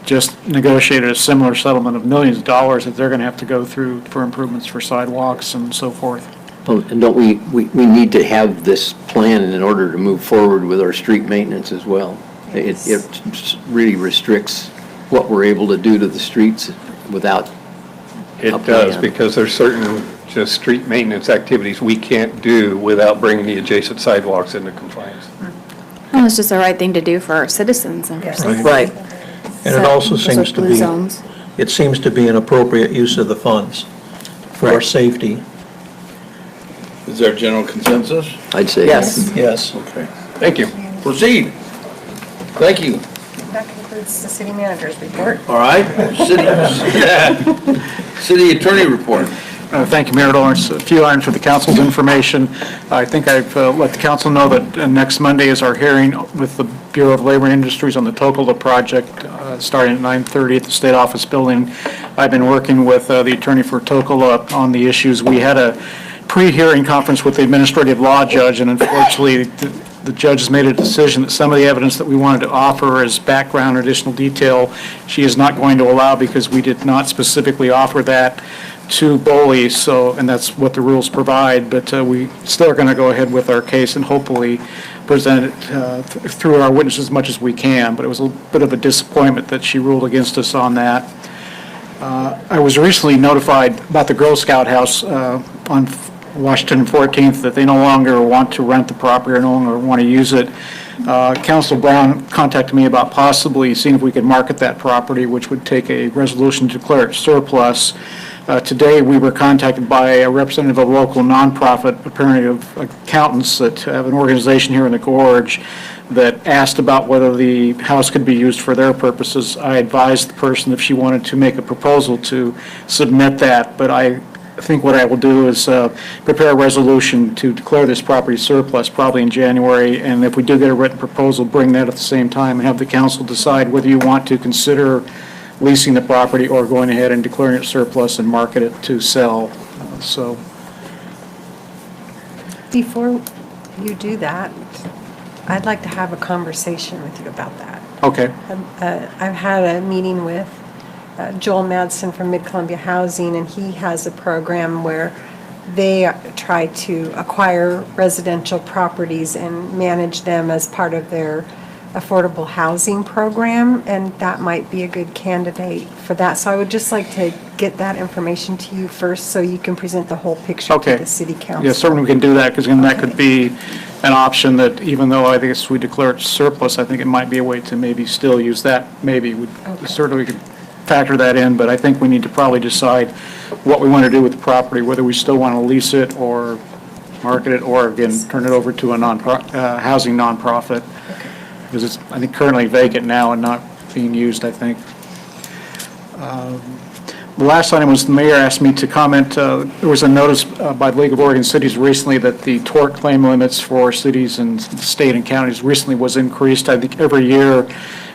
just negotiated a similar settlement of millions of dollars that they're going to have to go through for improvements for sidewalks and so forth. Oh, and don't we need to have this plan in order to move forward with our street maintenance as well? It really restricts what we're able to do to the streets without a It does, plan. because there's certain just street maintenance activities we can't do without bringing the adjacent sidewalks into compliance. Well, it's just the right thing to do for our citizens and for safety. Right. And it also Those are seems to blue be, zones. it seems to be an appropriate use of the funds for Right. safety. Is there general consensus? I'd say. Yes. Yes. Okay. Thank you. Proceed. Thank you. That concludes the city manager's report. All right. City attorney report. Thank you, Mayor Lawrence. A few items for the council's information. I think I've let the council know that next Monday is our hearing with the Bureau of Labor and Industries on the Tocola project, starting at 9:30 at the State Office Building. I've been working with the attorney for Tocola on the issues. We had a pre-hearing conference with the administrative law judge, and unfortunately, the judge has made a decision that some of the evidence that we wanted to offer as background or additional detail, she is not going to allow because we did not specifically offer that to Boley, so, and that's what the rules provide, but we still are going to go ahead with our case and hopefully present it through our witnesses as much as we can, but it was a bit of a disappointment that she ruled against us on that. I was recently notified about the Girl Scout house on Washington 14th that they no longer want to rent the property or no longer want to use it. Councilor Brown contacted me about possibly seeing if we could market that property, which would take a resolution to declare it surplus. Today, we were contacted by a representative of a local nonprofit, apparently of accountants that have an organization here in the Gorge, that asked about whether the house could be used for their purposes. I advised the person if she wanted to make a proposal to submit that, but I think what I will do is prepare a resolution to declare this property surplus probably in January, and if we do get a written proposal, bring that at the same time and have the council decide whether you want to consider leasing the property or going ahead and declaring it surplus and market it to sell. So, Before you do that, I'd like to have a conversation with you about that. okay. I've had a meeting with Joel Madsen from Mid-Columbia Housing, and he has a program where they try to acquire residential properties and manage them as part of their affordable housing program, and that might be a good candidate for that. So I would just like to get that information to you first, so you can present the whole picture to Okay. the city council. Yeah, certainly we can do that, because then that could be an option that, even though I guess we declare it surplus, I think it might be a way to maybe still use that. Maybe, certainly we could factor that in, but I think we need to probably decide what we want to do with the property, whether we still want to lease it or market it, or again, turn it over to a housing nonprofit. Because it's, I think, currently vacant now and not being used, I think. The last item was the mayor asked me to comment. There was a notice by the League of Oregon Cities recently that the tort claim limits for cities and state and counties recently was increased. I think every year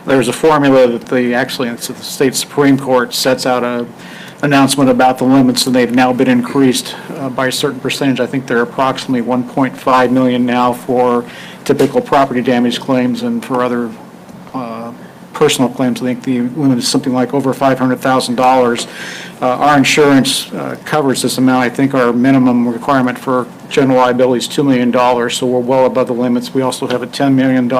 there's a formula that it's the state Supreme Court sets out a announcement about the limits, and they've now been increased by a certain percentage. I think they're approximately 1.5 million now for typical property damage claims, and for other personal claims, I think the limit is something like over $500,000. Our insurance covers this amount. I think our minimum requirement for general liability is $2 million, so we're well above the limits. We also have a $10 million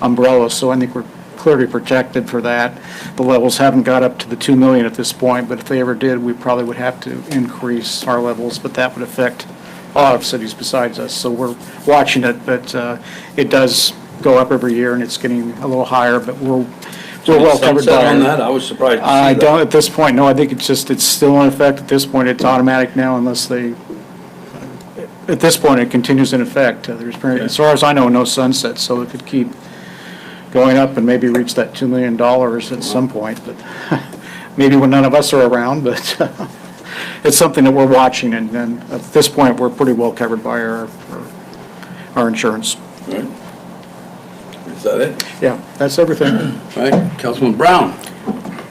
umbrella, so I think we're clearly protected for that. The levels haven't got up to the 2 million at this point, but if they ever did, we probably would have to increase our levels, but that would affect a lot of cities besides us. So we're watching it, but it does go up every year, and it's getting a little higher, but we're well covered by on that? I was surprised to see I that. don't at this point, no. I think it's still in effect at this point. It's automatic now unless they, at this point, it continues in effect. There's, as far as I know, no sunset, so it could keep going up and maybe reach that $2 million at some point, but maybe when none of us are around, but it's something that we're watching, and at this point, we're pretty well covered by our insurance. Right. Is that it? Yeah, that's everything. All right, Councilman Brown.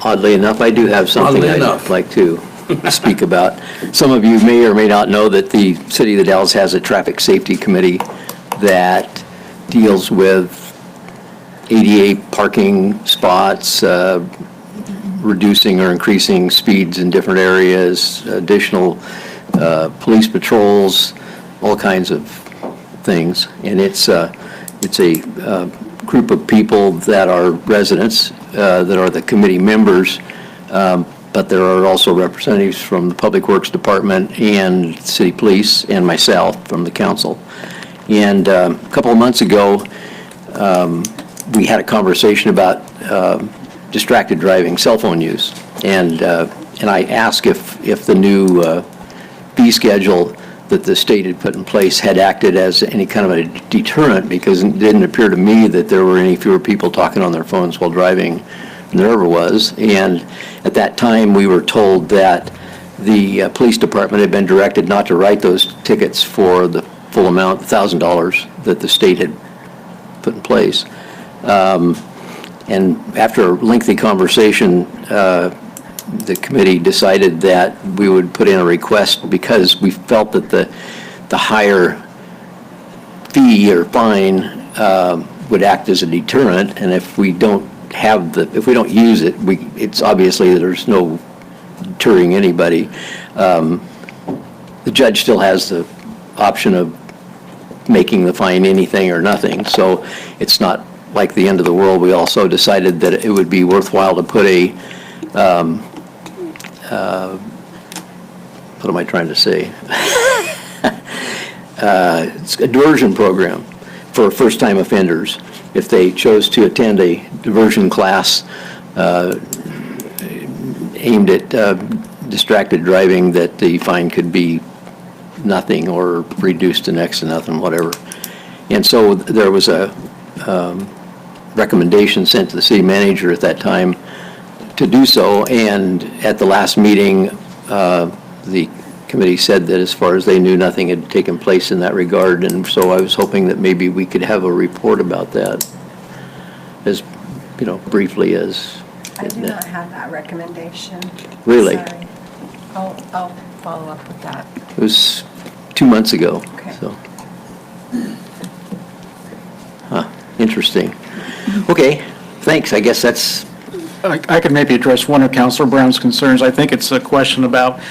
Oddly enough, I do have something Oddly I'd enough. like to speak about. Some of you may or may not know that the City of the Dalles has a traffic safety committee that deals with ADA parking spots, reducing or increasing speeds in different areas, additional police patrols, all kinds of things. And it's a group of people that are residents, that are the committee members, but there are also representatives from the Public Works Department and City Police and myself from the council. And a couple of months ago, we had a conversation about distracted driving, cell phone use, and I asked if the new fee schedule that the state had put in place had acted as any kind of a deterrent, because it didn't appear to me that there were any fewer people talking on their phones while driving than there ever was. And at that time, we were told that the police department had been directed not to write those tickets for the full amount, $1,000, that the state had put in place. And after a lengthy conversation, the committee decided that we would put in a request, because we felt that the higher fee or fine would act as a deterrent, and if we don't use it, it's obviously there's no deterring anybody. The judge still has the option of making the fine anything or nothing, so it's not like the end of the world. We also decided that it would be worthwhile to put a what am I trying to say? It's a diversion program for first-time offenders. If they chose to attend a diversion class aimed at distracted driving, that the fine could be nothing or reduced to next to nothing, whatever. And so there was a recommendation sent to the city manager at that time to do so, and at the last meeting, the committee said that as far as they knew, nothing had taken place in that regard, and so I was hoping that maybe we could have a report about that, as, briefly as. I do not have that recommendation. Really? Sorry. I'll follow up with that. It was 2 months ago. Okay. So. Interesting. Okay, thanks. I guess that's I could maybe address one of Councilor Brown's concerns. I think it's a question about,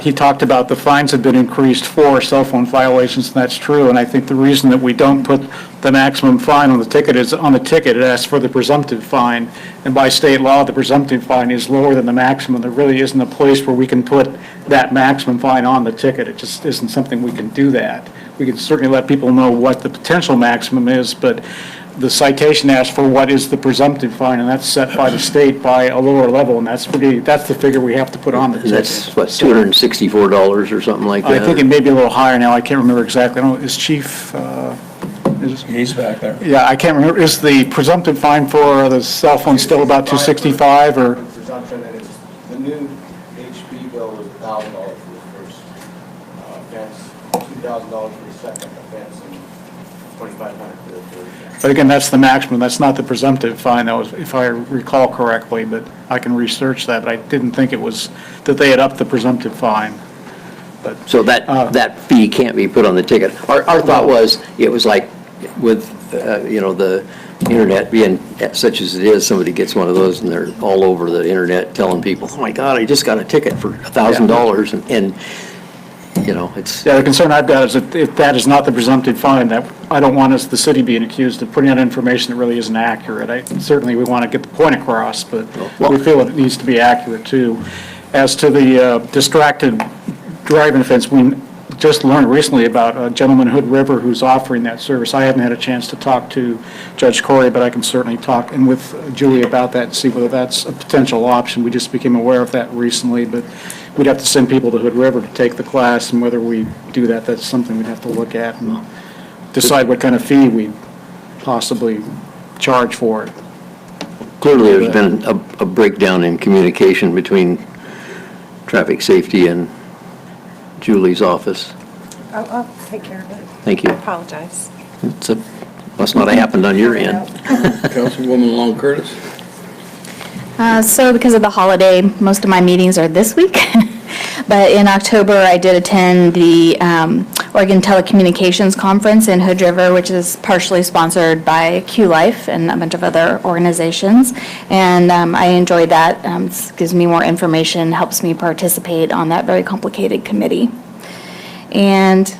he talked about the fines have been increased for cell phone violations, and that's true. And I think the reason that we don't put the maximum fine on the ticket is, on the ticket, it asks for the presumptive fine. And by state law, the presumptive fine is lower than the maximum. There really isn't a place where we can put that maximum fine on the ticket. It just isn't something we can do that. We can certainly let people know what the potential maximum is, but the citation asks for what is the presumptive fine, and that's set by the state by a lower level, and that's the figure we have to put on the ticket. That's, what, $264 or something like that? I think it may be a little higher now, I can't remember exactly. I don't know, is Chief, He's back there. yeah, I can't remember, is the presumptive fine for the cell phone still about $265, or? Presumption that it's, the new HB bill was $1,000 for the first offense, $2,000 for the second offense, and $2,500 for the third offense. But again, that's the maximum, that's not the presumptive fine, that was, if I recall correctly, but I can research that, but I didn't think it was, that they had upped the presumptive fine. But So that fee can't be put on the ticket. Our thought was, it was like with, the internet being such as it is, somebody gets one of those and they're all over the internet telling people, oh my God, I just got a ticket for $1,000, and it's. Yeah, the concern I've got is if that is not the presumptive fine, that I don't want us, the city, being accused of putting out information that really isn't accurate. Certainly, we want to get the point across, but we feel it needs to be accurate too. As to the distracted driving offense, we just learned recently about a gentleman in Hood River who's offering that service. I haven't had a chance to talk to Judge Corey, but I can certainly talk and with Julie about that and see whether that's a potential option. We just became aware of that recently, but we'd have to send people to Hood River to take the class, and whether we do that, that's something we'd have to look at and decide what kind of fee we possibly charge for it. Clearly, there's been a breakdown in communication between traffic safety and Julie's office. I'll take care of it. Thank you. I apologize. Must not have happened on your end. Councilwoman Long Curtis? So because of the holiday, most of my meetings are this week. But in October, I did attend the Oregon Telecommunications Conference in Hood River, which is partially sponsored by Q-Life and a bunch of other organizations. And I enjoyed that. It gives me more information, helps me participate on that very complicated committee. And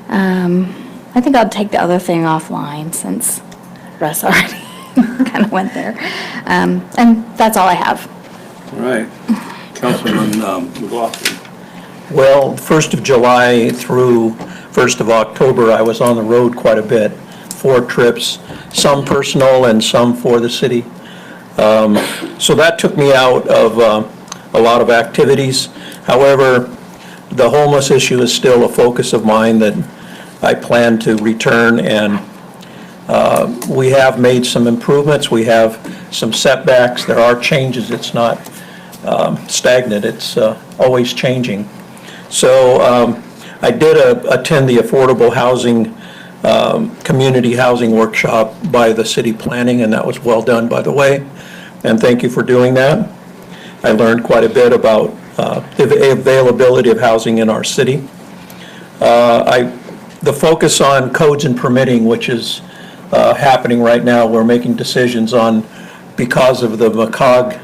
I think I'll take the other thing offline since Russ already kind of went there. And that's all I have. All right. Councilman McLaughlin. Well, 1st of July through 1st of October, I was on the road quite a bit, 4 trips, some personal and some for the city. So that took me out of a lot of activities. However, the homeless issue is still a focus of mine that I plan to return, and we have made some improvements. We have some setbacks. There are changes. It's not stagnant. It's always changing. So I did attend the Affordable Housing, Community Housing Workshop by the City Planning, and that was well done, by the way, and thank you for doing that. I learned quite a bit about the availability of housing in our city. The focus on codes and permitting, which is happening right now, we're making decisions on because of the McCog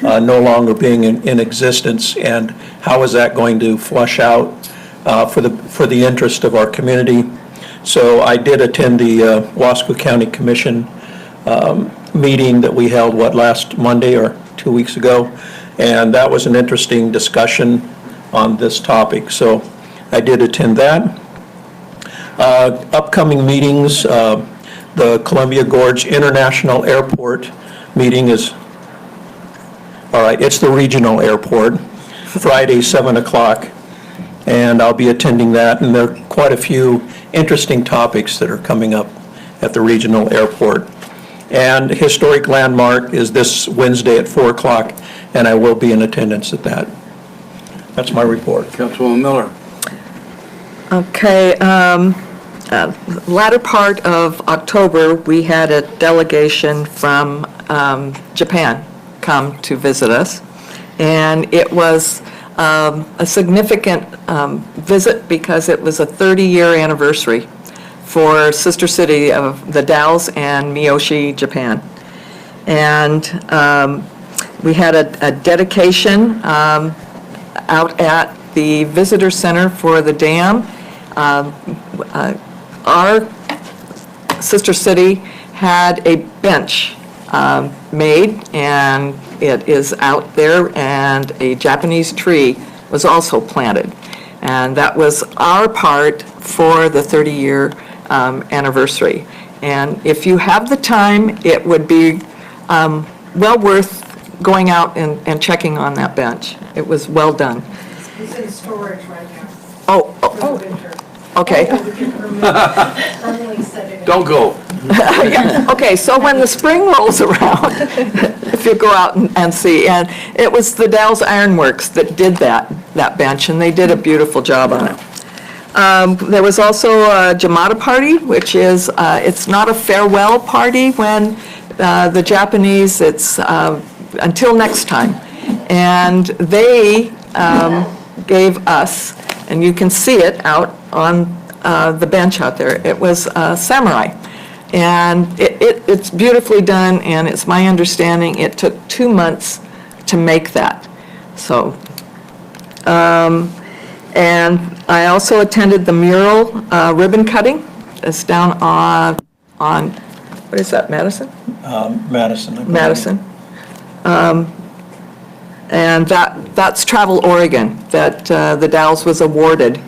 no longer being in existence, and how is that going to flush out for the interest of our community. So I did attend the Wasco County Commission meeting that we held, last Monday or 2 weeks ago, and that was an interesting discussion on this topic. So I did attend that. Upcoming meetings, the Columbia Gorge International Airport meeting is, all right, it's the regional airport, Friday, 7 o'clock, and I'll be attending that, and there are quite a few interesting topics that are coming up at the regional airport. And Historic Landmark is this Wednesday at 4 o'clock, and I will be in attendance at that. That's my report. Councilwoman Miller. Okay, latter part of October, we had a delegation from Japan come to visit us, and it was a significant visit because it was a 30-year anniversary for sister city of the Dalles and Miyoshi, Japan. And We had a dedication out at the visitor center for the dam. Our sister city had a bench made, and it is out there, and a Japanese tree was also planted. And that was our part for the 30-year anniversary. And if you have the time, it would be well worth going out and checking on that bench. It was well done. It's in storage right now. Oh, okay. Don't go. Yeah, okay, so when the spring rolls around, if you go out and see, and it was the Dow's Ironworks that did that bench, and they did a beautiful job on it. There was also a Jamada party, which is, it's not a farewell party when the Japanese, it's until next time. And they gave us, and you can see it out on the bench out there, it was samurai. And it's beautifully done, and it's my understanding it took 2 months to make that. So, and I also attended the mural ribbon cutting. It's down on, what is that, Madison? Madison. I believe. Madison. And that's Travel Oregon, that the Dalles was awarded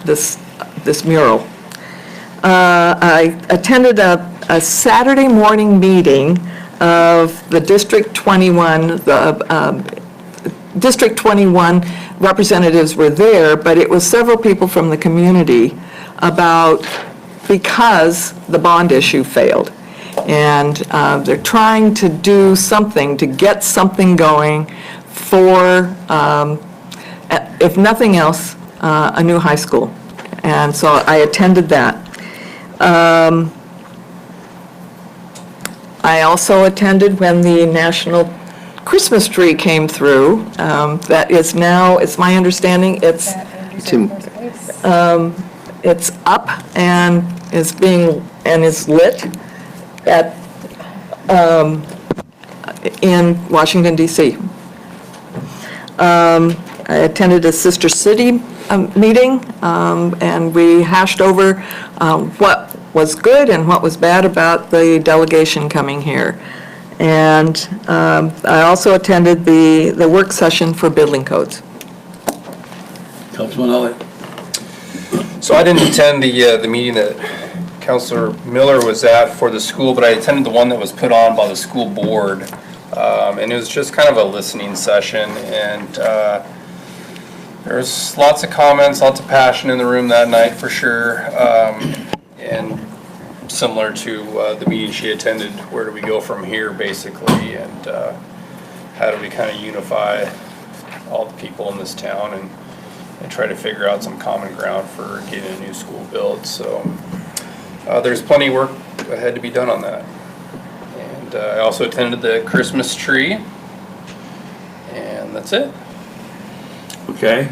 this mural. I attended a Saturday morning meeting of the District 21, District 21 representatives were there, but it was several people from the community because the bond issue failed. And they're trying to do something, to get something going for, if nothing else, a new high school. And so I attended that. I also attended when the National Christmas tree came through. That is now, it's my understanding, it's up and is lit at, in Washington DC. I attended a Sister City meeting, and we hashed over what was good and what was bad about the delegation coming here. And I also attended the work session for building codes. Councilman Elliott. So I didn't attend the meeting that Councilor Miller was at for the school, but I attended the one that was put on by the school board. And it was just kind of a listening session, and there's lots of comments, lots of passion in the room that night for sure. And similar to the meeting she attended, where do we go from here basically, and how do we kind of unify all the people in this town and try to figure out some common ground for getting a new school built. So there's plenty of work ahead to be done on that. And I also attended the Christmas tree, and that's it. Okay.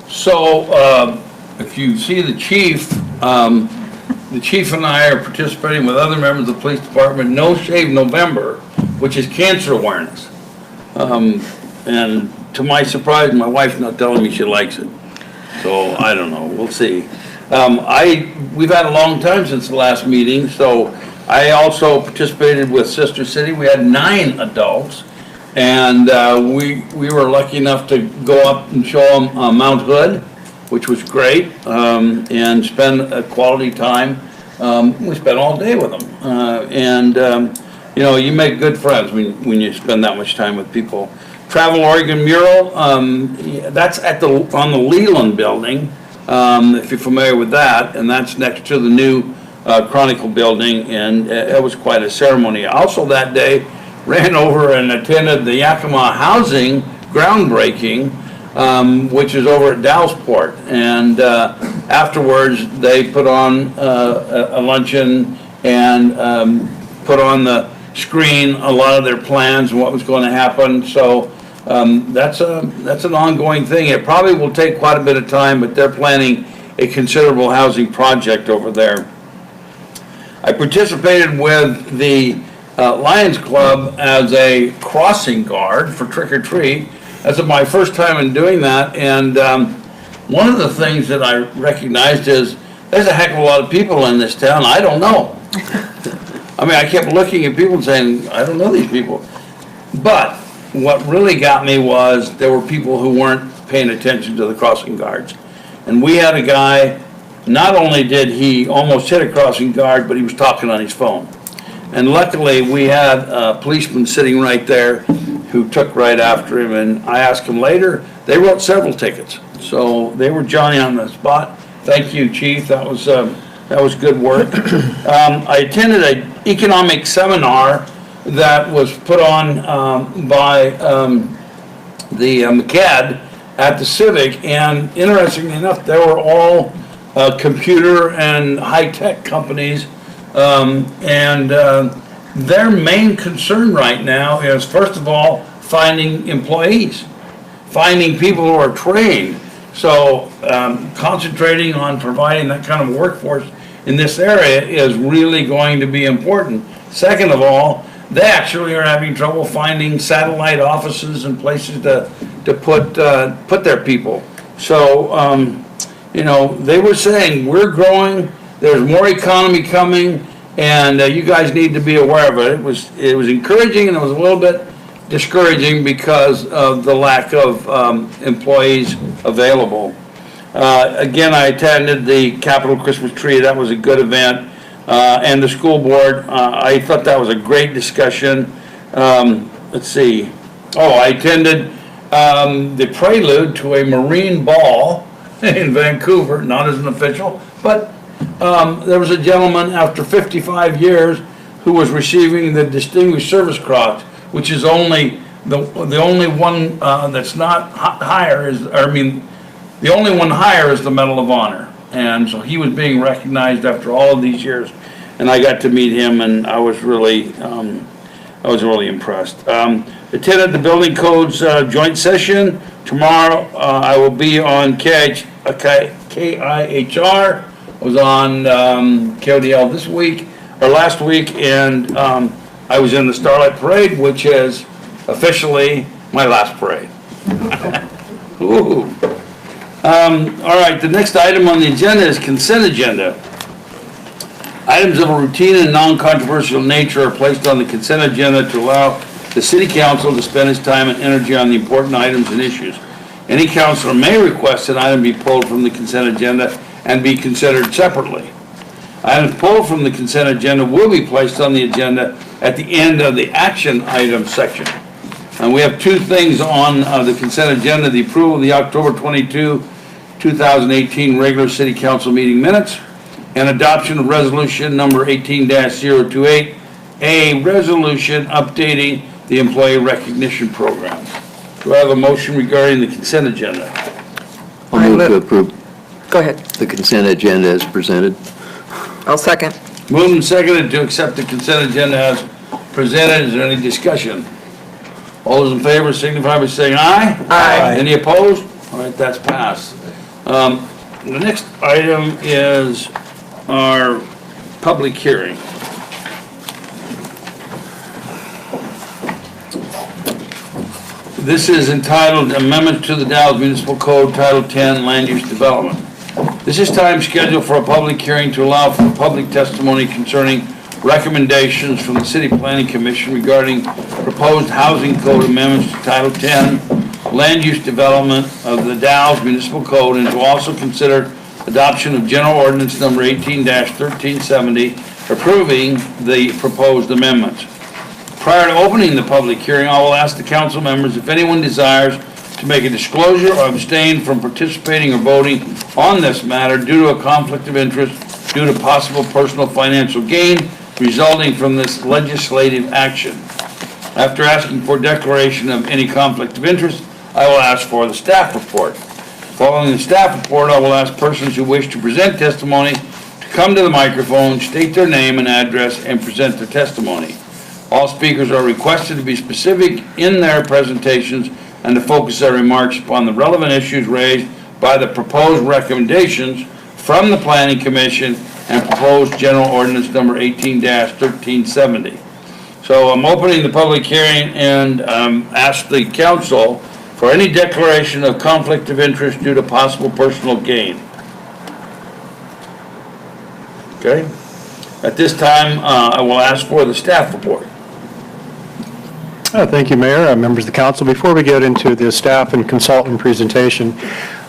So if you see the chief and I are participating with other members of the police department, No Shave November, which is cancer awareness. And to my surprise, my wife's not telling me she likes it. So I don't know, we'll see. We've had a long time since the last meeting, so I also participated with Sister City. We had 9 adults, and we were lucky enough to go up and show them Mount Hood, which was great, and spend a quality time. We spent all day with them, and you know, you make good friends when you spend that much time with people. Travel Oregon mural, that's on the Leland building, if you're familiar with that, and that's next to the new Chronicle building, and it was quite a ceremony. Also that day, ran over and attended the Yakima Housing groundbreaking, which is over at Dowsport, and afterwards they put on a luncheon and put on the screen a lot of their plans and what was going to happen. So that's an ongoing thing. It probably will take quite a bit of time, but they're planning a considerable housing project over there. I participated with the Lions Club as a crossing guard for trick or treat. That's my first time in doing that, and one of the things that I recognized is there's a heck of a lot of people in this town I don't know. I mean, I kept looking at people and saying, I don't know these people. But what really got me was there were people who weren't paying attention to the crossing guards. And we had a guy, not only did he almost hit a crossing guard, but he was talking on his phone. And luckily, we had a policeman sitting right there who took right after him, and I asked him later, they wrote several tickets. So they were Johnny on the spot. Thank you, Chief, that was good work. I attended an economic seminar that was put on by the McCad at the Civic, and interestingly enough, they were all computer and high-tech companies, and their main concern right now is, first of all, finding employees, finding people who are trained. So concentrating on providing that kind of workforce in this area is really going to be important. Second of all, they actually are having trouble finding satellite offices and places to put their people. So, you know, they were saying, we're growing, there's more economy coming, and you guys need to be aware of it. It was encouraging, and it was a little bit discouraging because of the lack of employees available. Again, I attended the Capitol Christmas Tree. That was a good event. And the school board, I thought that was a great discussion. Let's see. Oh, I attended the prelude to a Marine Ball in Vancouver, not as an official, but there was a gentleman after 55 years who was receiving the Distinguished Service Cross, which is only the only one that's not higher is, the only one higher is the Medal of Honor. And so he was being recognized after all of these years, and I got to meet him, and I was really impressed. Attended the Building Codes joint session. Tomorrow I will be on KIHR. I was on KODL this week, or last week, and I was in the Starlight Parade, which is officially my last parade. Ooh. All right, the next item on the agenda is consent agenda. Items of a routine and non-controversial nature are placed on the consent agenda to allow the city council to spend its time and energy on the important items and issues. Any councilor may request an item be pulled from the consent agenda and be considered separately. Items pulled from the consent agenda will be placed on the agenda at the end of the action item section. And we have two things on the consent agenda: the approval of the October 22, 2018 regular city council meeting minutes, and adoption of resolution number 18-028, a resolution updating the employee recognition program. Do I have a motion regarding the consent agenda? I'll move to approve Go ahead. the consent agenda as presented. I'll second. Moved and seconded to accept the consent agenda as presented. Is there any discussion? All those in favor signify by saying aye. Aye. Any opposed? All right, that's passed. The next item is our public hearing. This is entitled Amendment to the Dallas Municipal Code, Title 10, Land Use Development. This is time scheduled for a public hearing to allow for public testimony concerning recommendations from the City Planning Commission regarding proposed housing code amendments to Title 10, Land Use Development of the Dalles Municipal Code, and to also consider adoption of General Ordinance Number 18-1370, approving the proposed amendments. Prior to opening the public hearing, I will ask the council members if anyone desires to make a disclosure or abstain from participating or voting on this matter due to a conflict of interest due to possible personal financial gain resulting from this legislative action. After asking for declaration of any conflict of interest, I will ask for the staff report. Following the staff report, I will ask persons who wish to present testimony to come to the microphone, state their name and address, and present their testimony. All speakers are requested to be specific in their presentations and to focus their remarks upon the relevant issues raised by the proposed recommendations from the Planning Commission and proposed General Ordinance Number 18-1370. So So I'm opening the public hearing and ask the council for any declaration of conflict of interest due to possible personal gain. Okay? At this time, I will ask for the staff report. Thank you, Mayor, members of the council. Before we get into the staff and consultant presentation,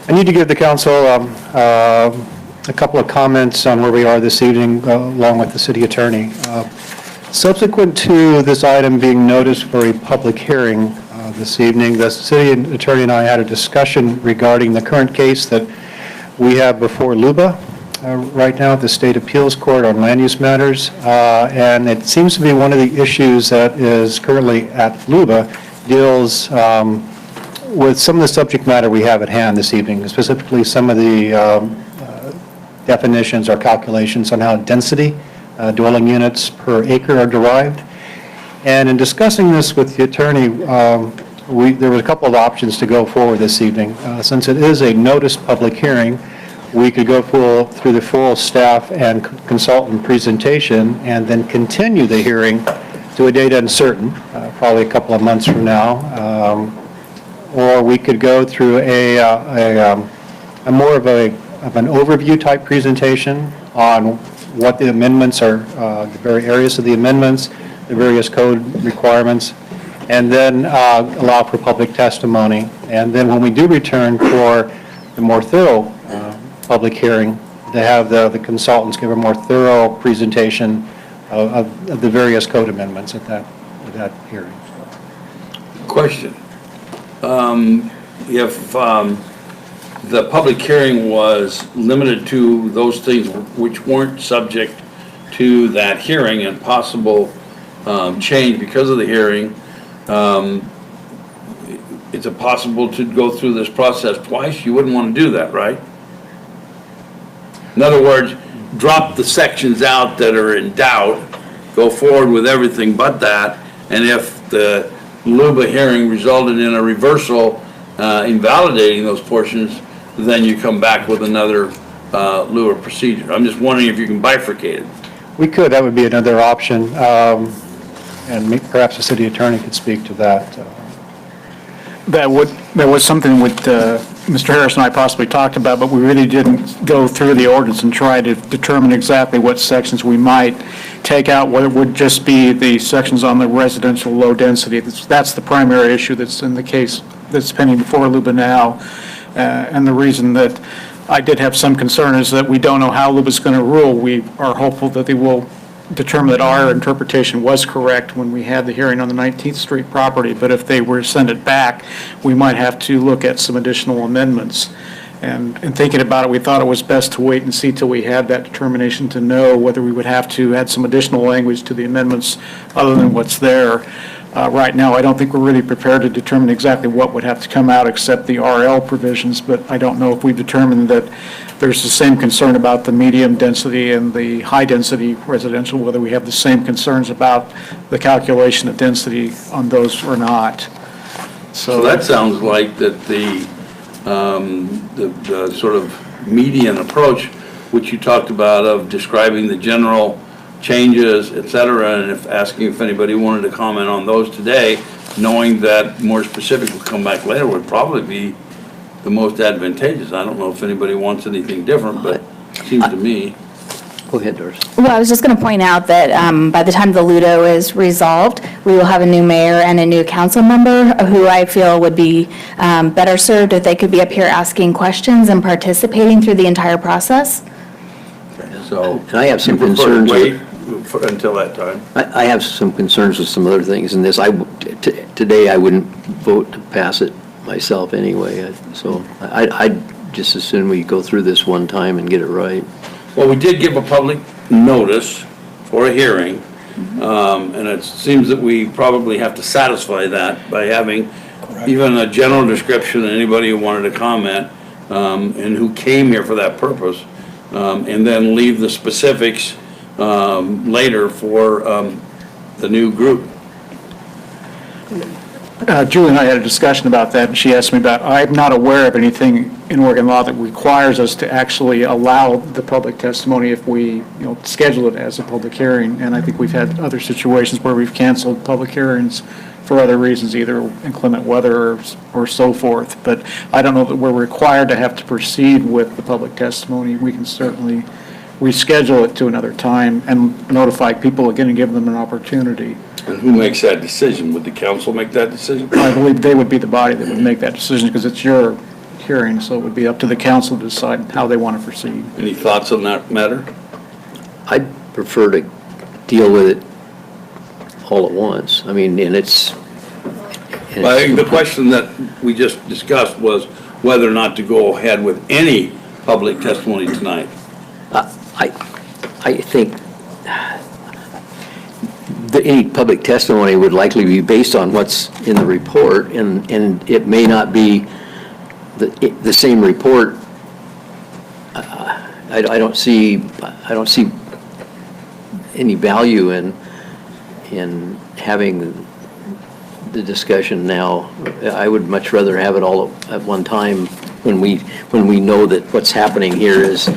I need to give the council a couple of comments on where we are this evening, along with the city attorney. Subsequent to this item being noticed for a public hearing this evening, the city attorney and I had a discussion regarding the current case that we have before LUBA right now at the State Appeals Court on land use matters. And it seems to be one of the issues that is currently at LUBA deals with some of the subject matter we have at hand this evening, specifically some of the definitions or calculations on how density dwelling units per acre are derived. And in discussing this with the attorney, there were a couple of options to go forward this evening. Since it is a noticed public hearing, we could go through the full staff and consultant presentation and then continue the hearing to a date uncertain, probably a couple of months from now. Or we could go through a more of an overview type presentation on what the amendments are, the very areas of the amendments, the various code requirements, and then allow for public testimony. And then when we do return for the more thorough public hearing, to have the consultants give a more thorough presentation of the various code amendments at that hearing. Question. If the public hearing was limited to those things which weren't subject to that hearing and possible change because of the hearing, is it possible to go through this process twice? You wouldn't want to do that, right? In other words, drop the sections out that are in doubt, go forward with everything but that, and if the LUBA hearing resulted in a reversal invalidating those portions, then you come back with another LUBA procedure. I'm just wondering if you can bifurcate it. We could, that would be another option, and perhaps the city attorney could speak to that. That was something that Mr. Harris and I possibly talked about, but we really didn't go through the ordinance and try to determine exactly what sections we might take out, whether it would just be the sections on the residential low density. That's the primary issue that's in the case that's pending before LUBA now. And the reason that I did have some concern is that we don't know how LUBA is going to rule. We are hopeful that they will determine that our interpretation was correct when we had the hearing on the 19th Street property, but if they were to send it back, we might have to look at some additional amendments. And in thinking about it, we thought it was best to wait and see till we had that determination to know whether we would have to add some additional language to the amendments other than what's there. Right now, I don't think we're really prepared to determine exactly what would have to come out except the RL provisions, but I don't know if we've determined that there's the same concern about the medium density and the high density residential, whether we have the same concerns about the calculation of density on those or not. So that sounds like that the sort of median approach, which you talked about, of describing the general changes, et cetera, and asking if anybody wanted to comment on those today, knowing that more specific will come back later, would probably be the most advantageous. I don't know if anybody wants anything different, but it seems to me. Go ahead, Doris. Well, I was just going to point out that by the time the Ludo is resolved, we will have a new mayor and a new council member who I feel would be better served if they could be up here asking questions and participating through the entire process. So, and I have some you prefer to concerns. wait until that time. I have some concerns with some other things in this. Today I wouldn't vote to pass it myself anyway, so I'd just as soon we go through this one time and get it right. Well, we did give a public notice for a hearing, and it seems that we probably have to satisfy that by having even a general description of anybody who wanted to comment, and who came here for that purpose, and then leave the specifics later for the new group. Julie and I had a discussion about that, and she asked me about, I'm not aware of anything in Oregon law that requires us to actually allow the public testimony if we, schedule it as a public hearing. And I think we've had other situations where we've canceled public hearings for other reasons, either inclement weather or so forth. But I don't know that we're required to have to proceed with the public testimony. We can certainly reschedule it to another time and notify people again and give them an opportunity. And who makes that decision? Would the council make that decision? I believe they would be the body that would make that decision because it's your hearing, so it would be up to the council to decide how they want to proceed. Any thoughts on that matter? I'd prefer to deal with it all at once. I mean, and it's... Well, I think the question that we just discussed was whether or not to go ahead with any public testimony tonight. I think any public testimony would likely be based on what's in the report, and it may not be the same report. I don't see any value in having the discussion now. I would much rather have it all at one time when we know that what's happening here is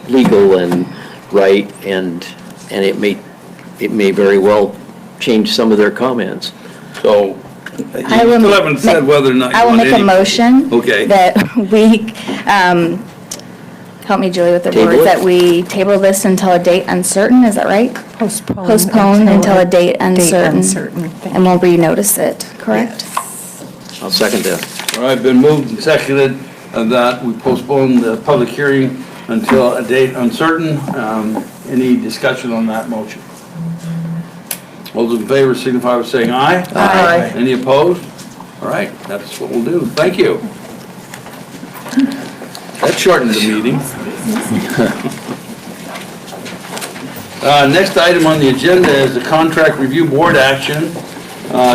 legal and right, and it may very well change some of their comments. So, you still haven't said whether or not you I will want make a any... motion. Okay. That we, help me, Julie, with the Table words, it? that we table this until a date uncertain, is that right? Postpone until a date uncertain. And we'll renotice it, correct? I'll second that. All right, been moved and seconded that we postpone the public hearing until a date uncertain. Any discussion on that motion? All those in favor signify by saying aye. Aye. Any opposed? All right, that's what we'll do. Thank you. That shortened the meeting. Next item on the agenda is the contract review board action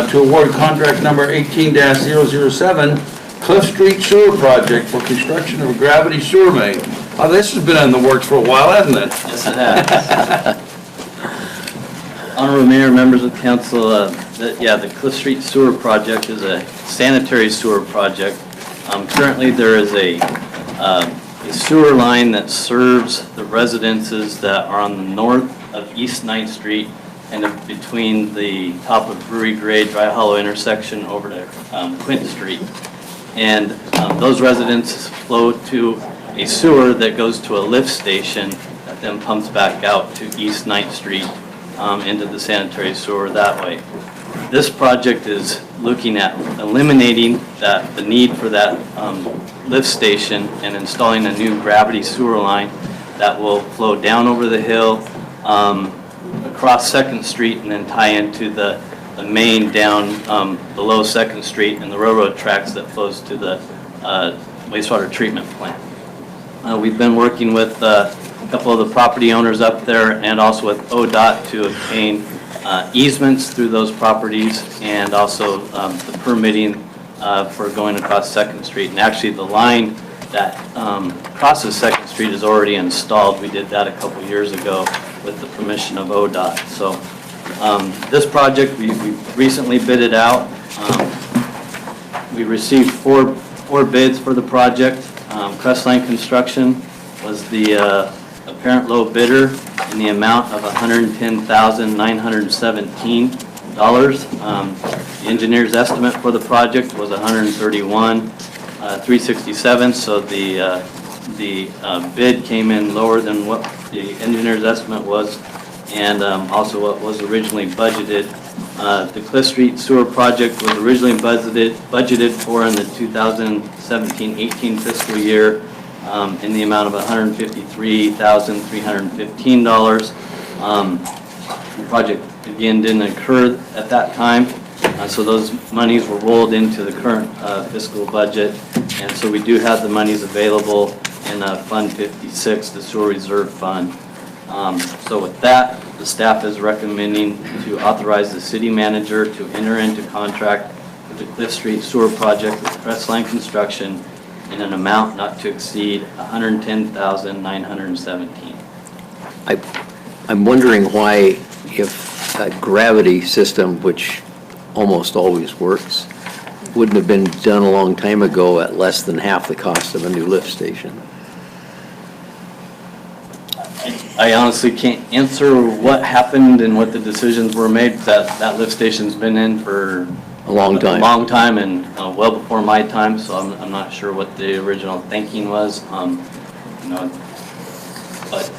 to award contract number 18-007, Cliff Street Sewer Project for construction of a gravity sewer main. Oh, this has been in the works for a while, hasn't it? Yes, it has. Honorable Mayor, members of council, the Cliff Street Sewer Project is a sanitary sewer project. Currently, there is a sewer line that serves the residences that are on the north of East 9th Street and between the top of Brewery Grade, Dry Hollow intersection over to Quint Street. And those residences flow to a sewer that goes to a lift station that then pumps back out to East 9th Street into the sanitary sewer that way. This project is looking at eliminating the need for that lift station and installing a new gravity sewer line that will flow down over the hill, across 2nd Street, and then tie into the main down below 2nd Street and the railroad tracks that flows to the wastewater treatment plant. We've been working with a couple of the property owners up there and also with ODOT to obtain easements through those properties and also the permitting for going across 2nd Street. And actually the line that crosses 2nd Street is already installed. We did that a couple years ago with the permission of ODOT. So this project, we recently bid it out. We received four bids for the project. Crestline Construction was the apparent low bidder in the amount of $110,917. The engineer's estimate for the project was $131,367. So the bid came in lower than what the engineer's estimate was, and also what was originally budgeted. The Cliff Street Sewer Project was originally budgeted for in the 2017-18 fiscal year in the amount of $153,315. The project, again, didn't occur at that time, so those monies were rolled into the current fiscal budget, and so we do have the monies available in Fund 56, the Sewer Reserve Fund. So with that, the staff is recommending to authorize the city manager to enter into contract with the Cliff Street Sewer Project with Crestline Construction in an amount not to exceed $110,917. I'm wondering why, if a gravity system, which almost always works. Wouldn't have been done a long time ago at less than half the cost of a new lift station. I honestly can't answer what happened and what the decisions were made. That lift station's been in for A long time. A long time and well before my time, so I'm not sure what the original thinking was. You know, but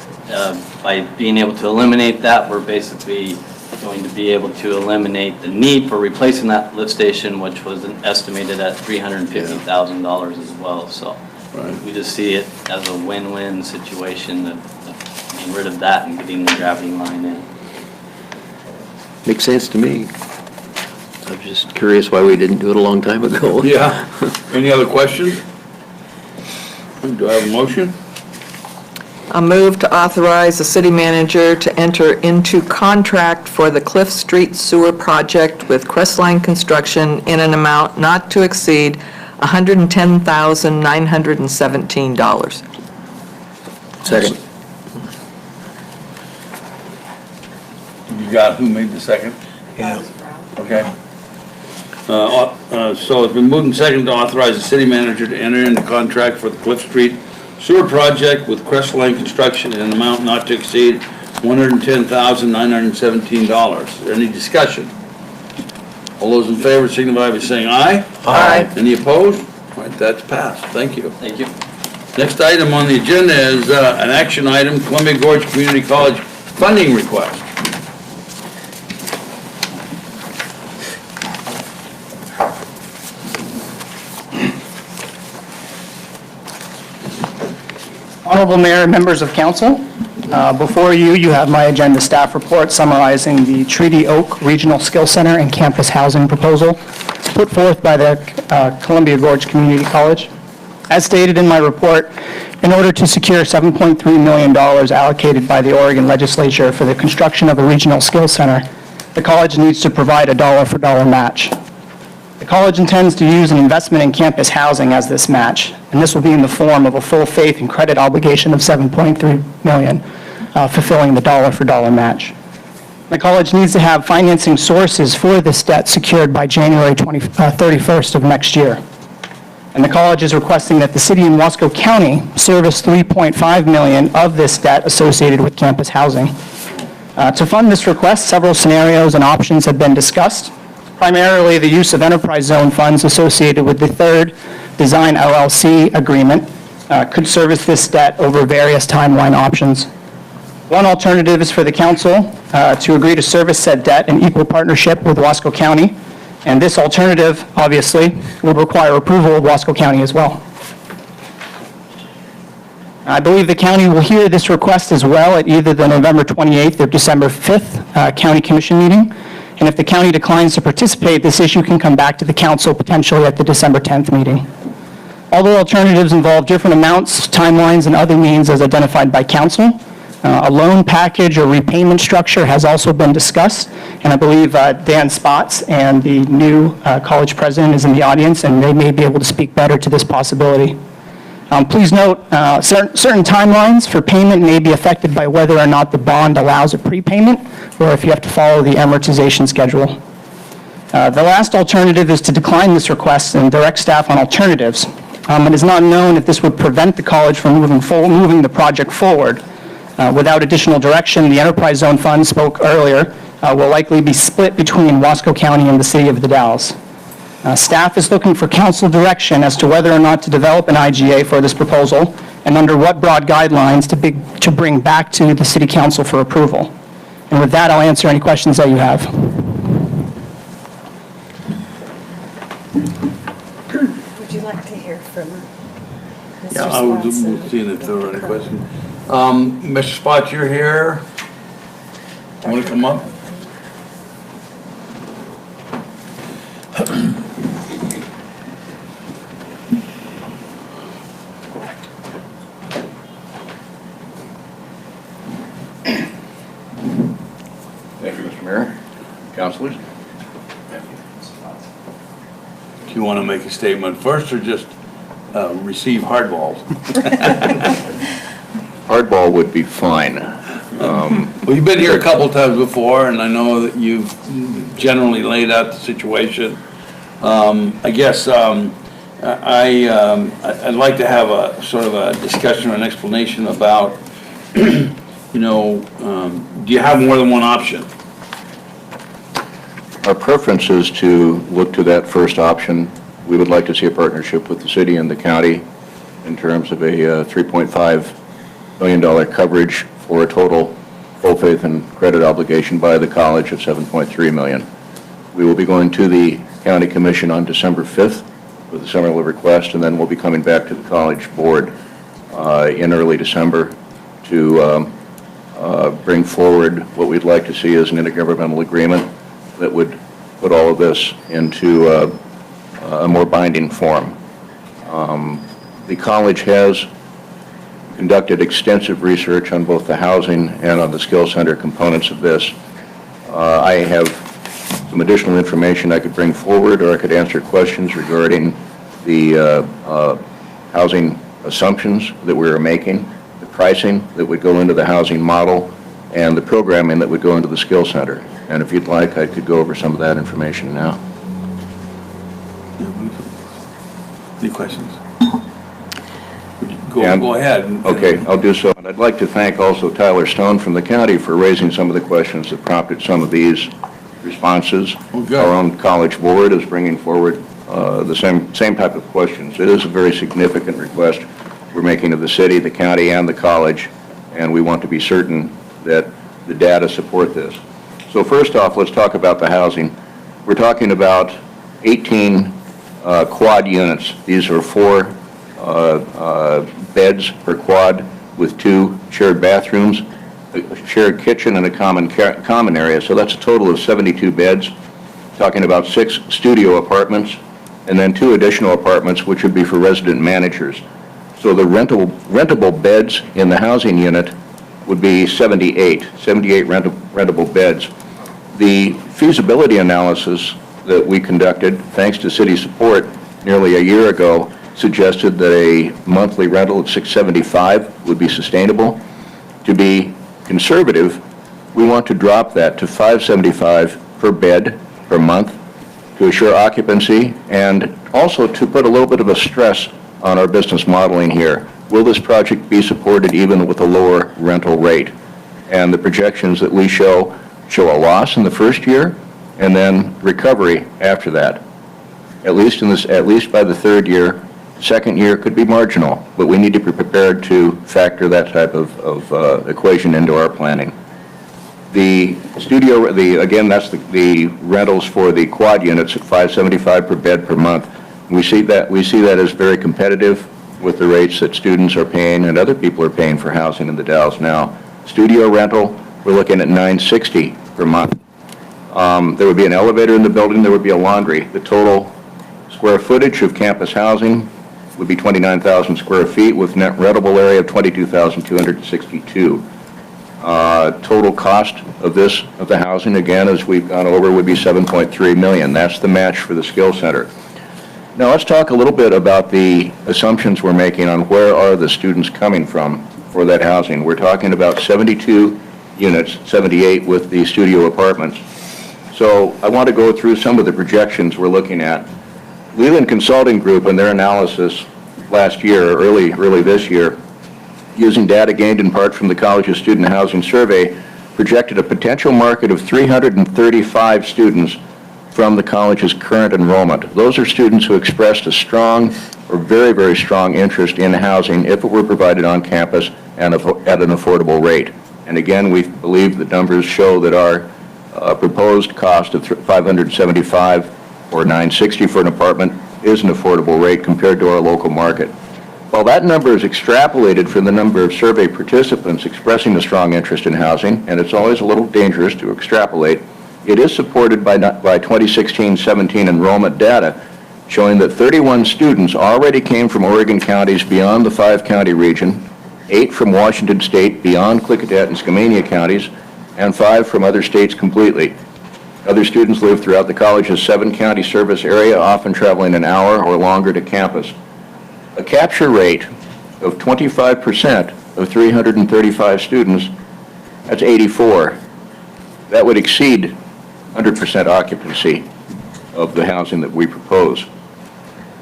by being able to eliminate that, we're basically going to be able to eliminate the need for replacing that lift station, which was estimated at $350,000 as well. So we just see it as a win-win situation of getting rid of that and getting the gravity line in. Makes sense to me. I'm just curious why we didn't do it a long time ago. Yeah. Any other questions? Do I have a motion? A move to authorize the city manager to enter into contract for the Cliff Street Sewer Project with Crestline Construction in an amount not to exceed $110,917. Second. You got who made the second? Yeah. Okay. So it's been moved and seconded to authorize the city manager to enter into contract for the Cliff Street Sewer Project with Crestline Construction in an amount not to exceed $110,917. Any discussion? All those in favor signify by saying aye. Aye. Any opposed? All right, that's passed. Thank you. Thank you. Next item on the agenda is an action item, Columbia Gorge Community College funding request. Honorable Mayor and members of council, before you, you have my agenda staff report summarizing the Treaty Oak Regional Skill Center and campus housing proposal put forth by the Columbia Gorge Community College. As stated in my report, in order to secure $7.3 million allocated by the Oregon legislature for the construction of a regional skill center, the college needs to provide a dollar-for-dollar match. The college intends to use an investment in campus housing as this match, and this will be in the form of a full faith and credit obligation of $7.3 million, fulfilling the dollar-for-dollar match. The college needs to have financing sources for this debt secured by January 31st of next year. And the college is requesting that the city and Wasco County service $3.5 million of this debt associated with campus housing. To fund this request, several scenarios and options have been discussed. Primarily, the use of enterprise zone funds associated with the third Design LLC agreement could service this debt over various timeline options. One alternative is for the council to agree to service said debt in equal partnership with Wasco County, and this alternative, obviously, would require approval of Wasco County as well. I believe the county will hear this request as well at either the November 28th or December 5th County Commission meeting. And if the county declines to participate, this issue can come back to the council potentially at the December 10th meeting. Although alternatives involve different amounts, timelines, and other means as identified by council, a loan package or repayment structure has also been discussed, and I believe Dan Spots and the new college president is in the audience, and they may be able to speak better to this possibility. Please note, certain timelines for payment may be affected by whether or not the bond allows a prepayment or if you have to follow the amortization schedule. The last alternative is to decline this request and direct staff on alternatives. It is not known if this would prevent the college from moving the project forward. Without additional direction, the enterprise zone fund spoke earlier will likely be split between Wasco County and the city of the Dalles. Staff is looking for council direction as to whether or not to develop an IGA for this proposal and under what broad guidelines to bring back to the city council for approval. And with that, I'll answer any questions that you have. Would you like to hear from Mr. Yeah, I was Swanson? seeing if there were any questions. Mr. Spot, you're here. Want to come up? Thank you, Mr. Mayor, councilors. Do you want to make a statement first or just receive hardballs? Hardball would be fine. Well, you've been here a couple times before, and I know that you've generally laid out the situation. I guess I'd like to have a sort of a discussion or an explanation about, do you have more than one option? Our preference is to look to that first option. We would like to see a partnership with the city and the county in terms of a $3.5 million coverage for a total full faith and credit obligation by the college of $7.3 million. We will be going to the county commission on December 5th with a similar request, and then we'll be coming back to the college board in early December to bring forward what we'd like to see as an intergovernmental agreement that would put all of this into a more binding form. The college has conducted extensive research on both the housing and on the skill center components of this. I have some additional information I could bring forward, or I could answer questions regarding the housing assumptions that we are making, the pricing that would go into the housing model, and the programming that would go into the skill center. And if you'd like, I could go over some of that information now. Any questions? Go ahead. Okay, I'll do so. And I'd like to thank also Tyler Stone from the county for raising some of the questions that prompted some of these responses. Our own college board is bringing forward the same type of questions. It is a very significant request we're making of the city, the county, and the college, and we want to be certain that the data support this. So first off, let's talk about the housing. We're talking about 18 quad units. These are 4 beds per quad with 2 shared bathrooms, a shared kitchen, and a common area. So that's a total of 72 beds. Talking about 6 studio apartments, and then 2 additional apartments, which would be for resident managers. So the rentable beds in the housing unit would be 78 rentable beds. The feasibility analysis that we conducted, thanks to city support nearly a year ago, suggested that a monthly rental of $675 would be sustainable. To be conservative, we want to drop that to $575 per bed per month to assure occupancy, and also to put a little bit of a stress on our business modeling here. Will this project be supported even with a lower rental rate? And the projections that we show a loss in the first year and then recovery after that. At least by the third year. Second year could be marginal, but we need to be prepared to factor that type of equation into our planning. The studio, again, that's the rentals for the quad units at $575 per bed per month. We see that as very competitive with the rates that students are paying and other people are paying for housing in the Dalles now. Studio rental, we're looking at $960 per month. There would be an elevator in the building, there would be a laundry. The total square footage of campus housing would be 29,000 square feet with net rentable area of 22,262. Total cost of the housing, again, as we've gone over, would be $7.3 million. That's the match for the skill center. Now let's talk a little bit about the assumptions we're making on where are the students coming from for that housing. We're talking about 72 units, 78 with the studio apartments. So I want to go through some of the projections we're looking at. Leland Consulting Group, in their analysis last year, early this year, using data gained in part from the college's student housing survey, projected a potential market of 335 students from the college's current enrollment. Those are students who expressed a strong or very, very strong interest in housing if it were provided on campus and at an affordable rate. And again, we believe the numbers show that our proposed cost of $575 or $960 for an apartment is an affordable rate compared to our local market. While that number is extrapolated from the number of survey participants expressing a strong interest in housing, and it's always a little dangerous to extrapolate, it is supported by 2016-17 enrollment data showing that 31 students already came from Oregon counties beyond the 5-county region, 8 from Washington State beyond Klickitat and Skamania counties, and 5 from other states completely. Other students live throughout the college's 7-county service area, often traveling an hour or longer to campus. A capture rate of 25% of 335 students That's 84. That would exceed 100% occupancy of the housing that we propose.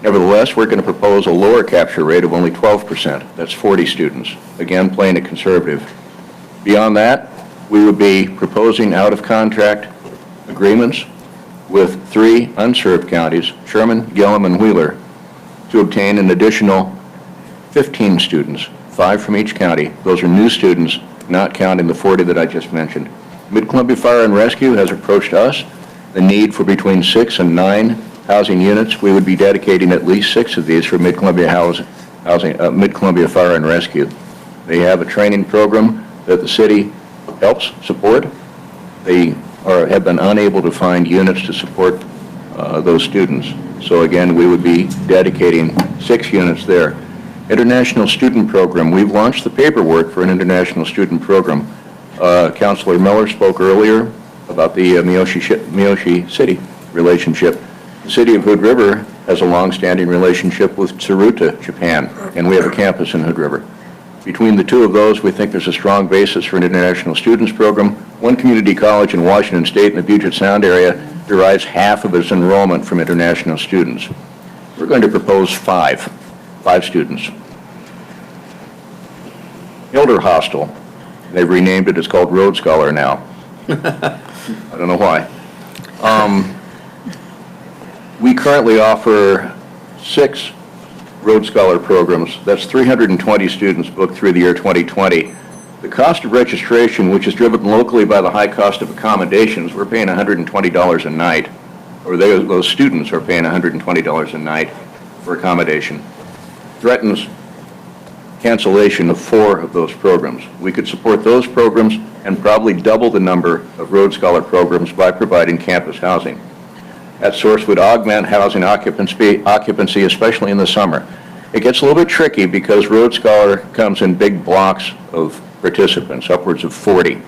Nevertheless, we're going to propose a lower capture rate of only 12%. That's 40 students. Again, playing it conservative. Beyond that, we would be proposing out-of-contract agreements with 3 unserved counties, Sherman, Gillum, and Wheeler, to obtain an additional 15 students, 5 from each county. Those are new students, not counting the 40 that I just mentioned. Mid-Columbia Fire and Rescue has approached us the need for between 6 and 9 housing units. We would be dedicating at least 6 of these for Mid-Columbia Mid-Columbia Fire and Rescue. They have a training program that the city helps support. They have been unable to find units to support those students. So again, we would be dedicating 6 units there. International Student Program. We've launched the paperwork for an international student program. Councilor Miller spoke earlier about the Miyoshi City relationship. The city of Hood River has a long-standing relationship with Tsuruta, Japan, and we have a campus in Hood River. Between the two of those, we think there's a strong basis for an international students program. One community college in Washington State in the Puget Sound area derives half of its enrollment from international students. We're going to propose 5 students. Hilder Hostel, they've renamed it, it's called Rhodes Scholar now. I don't know why. We currently offer 6 Rhodes Scholar programs. That's 320 students booked through the year 2020. The cost of registration, which is driven locally by the high cost of accommodations, we're paying $120 a night, or those students are paying $120 a night for accommodation. Threatens cancellation of 4 of those programs. We could support those programs and probably double the number of Rhodes Scholar programs by providing campus housing. That source would augment housing occupancy, especially in the summer. It gets a little bit tricky because Rhodes Scholar comes in big blocks of participants, upwards of 40.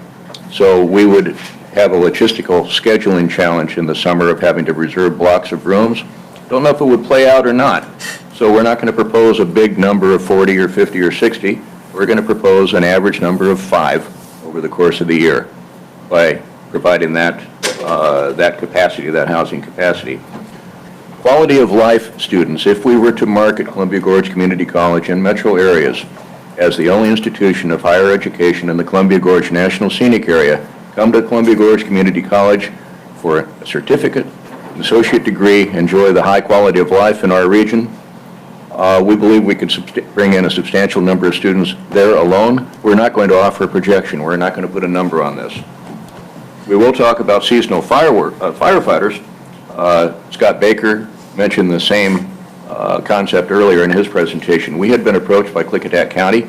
So we would have a logistical scheduling challenge in the summer of having to reserve blocks of rooms. Don't know if it would play out or not. So we're not going to propose a big number of 40 or 50 or 60. We're going to propose an average number of 5 over the course of the year by providing that capacity, that housing capacity. Quality of life students, if we were to market Columbia Gorge Community College in metro areas as the only institution of higher education in the Columbia Gorge National Scenic Area, come to Columbia Gorge Community College for a certificate, an associate degree, enjoy the high quality of life in our region. We believe we could bring in a substantial number of students there alone. We're not going to offer a projection. We're not going to put a number on this. We will talk about seasonal firefighters. Scott Baker mentioned the same concept earlier in his presentation. We had been approached by Klickitat County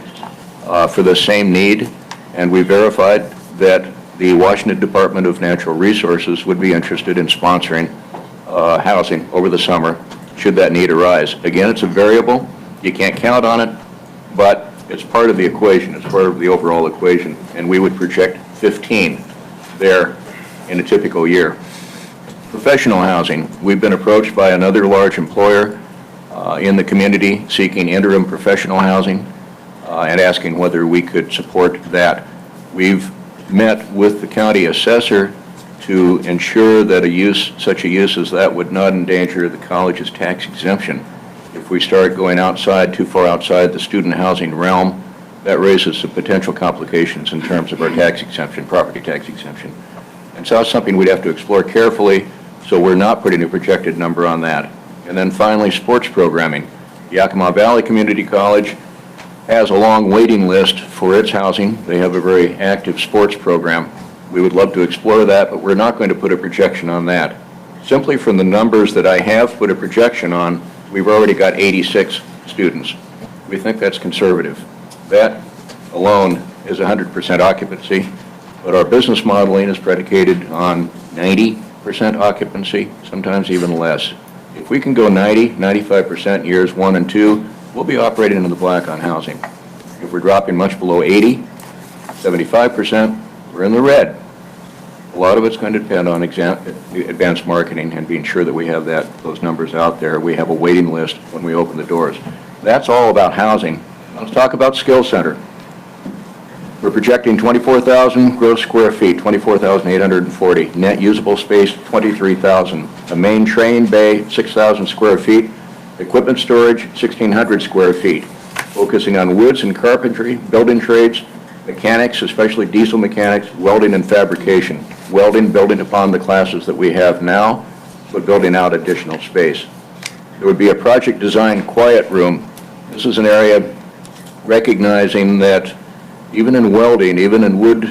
for the same need, and we verified that the Washington Department of Natural Resources would be interested in sponsoring housing over the summer, should that need arise. Again, it's a variable. You can't count on it, but it's part of the equation. It's part of the overall equation, and we would project 15 there in a typical year. Professional housing. We've been approached by another large employer in the community seeking interim professional housing and asking whether we could support that. We've met with the county assessor to ensure that such a use as that would not endanger the college's tax exemption. If we start going too far outside the student housing realm, that raises some potential complications in terms of our tax exemption, property tax exemption. And so that's something we'd have to explore carefully, so we're not putting a projected number on that. And then finally, sports programming. Yakima Valley Community College has a long waiting list for its housing. They have a very active sports program. We would love to explore that, but we're not going to put a projection on that. Simply from the numbers that I have put a projection on, we've already got 86 students. We think that's conservative. That alone is 100% occupancy, but our business modeling is predicated on 90% occupancy, sometimes even less. If we can go 90, 95% years 1 and 2, we'll be operating in the black on housing. If we're dropping much below 80, 75%, we're in the red. A lot of it's going to depend on advanced marketing and being sure that we have those numbers out there. We have a waiting list when we open the doors. That's all about housing. Let's talk about Skill Center. We're projecting 24,000 gross square feet, 24,840. Net usable space, 23,000. A main train bay, 6,000 square feet. Equipment storage, 1,600 square feet. Focusing on woods and carpentry, building trades, mechanics, especially diesel mechanics, welding and fabrication. Welding, building upon the classes that we have now, but building out additional space. There would be a project design quiet room. This is an area recognizing that even in welding, even in woods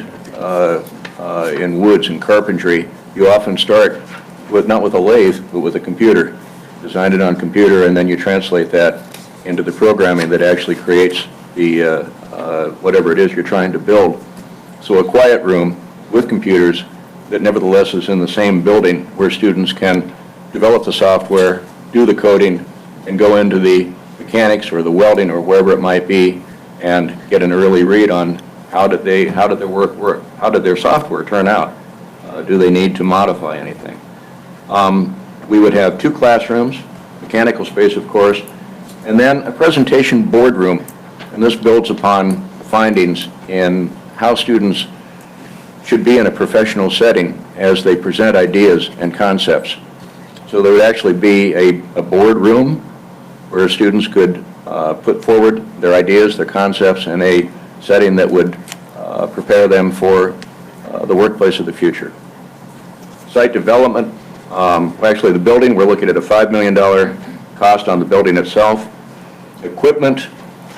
and carpentry, you often start with, not with a lathe, but with a computer. Design it on computer, and then you translate that into the programming that actually creates the, whatever it is you're trying to build. So a quiet room with computers that nevertheless is in the same building where students can develop the software, do the coding, and go into the mechanics or the welding or wherever it might be and get an early read on how did their work work, how did their software turn out, do they need to modify anything. We would have 2 classrooms, mechanical space of course, and then a presentation boardroom, and this builds upon findings in how students should be in a professional setting as they present ideas and concepts. So there would actually be a boardroom where students could put forward their ideas, their concepts in a setting that would prepare them for the workplace of the future. Site development, actually the building, we're looking at a $5 million cost on the building itself. Equipment,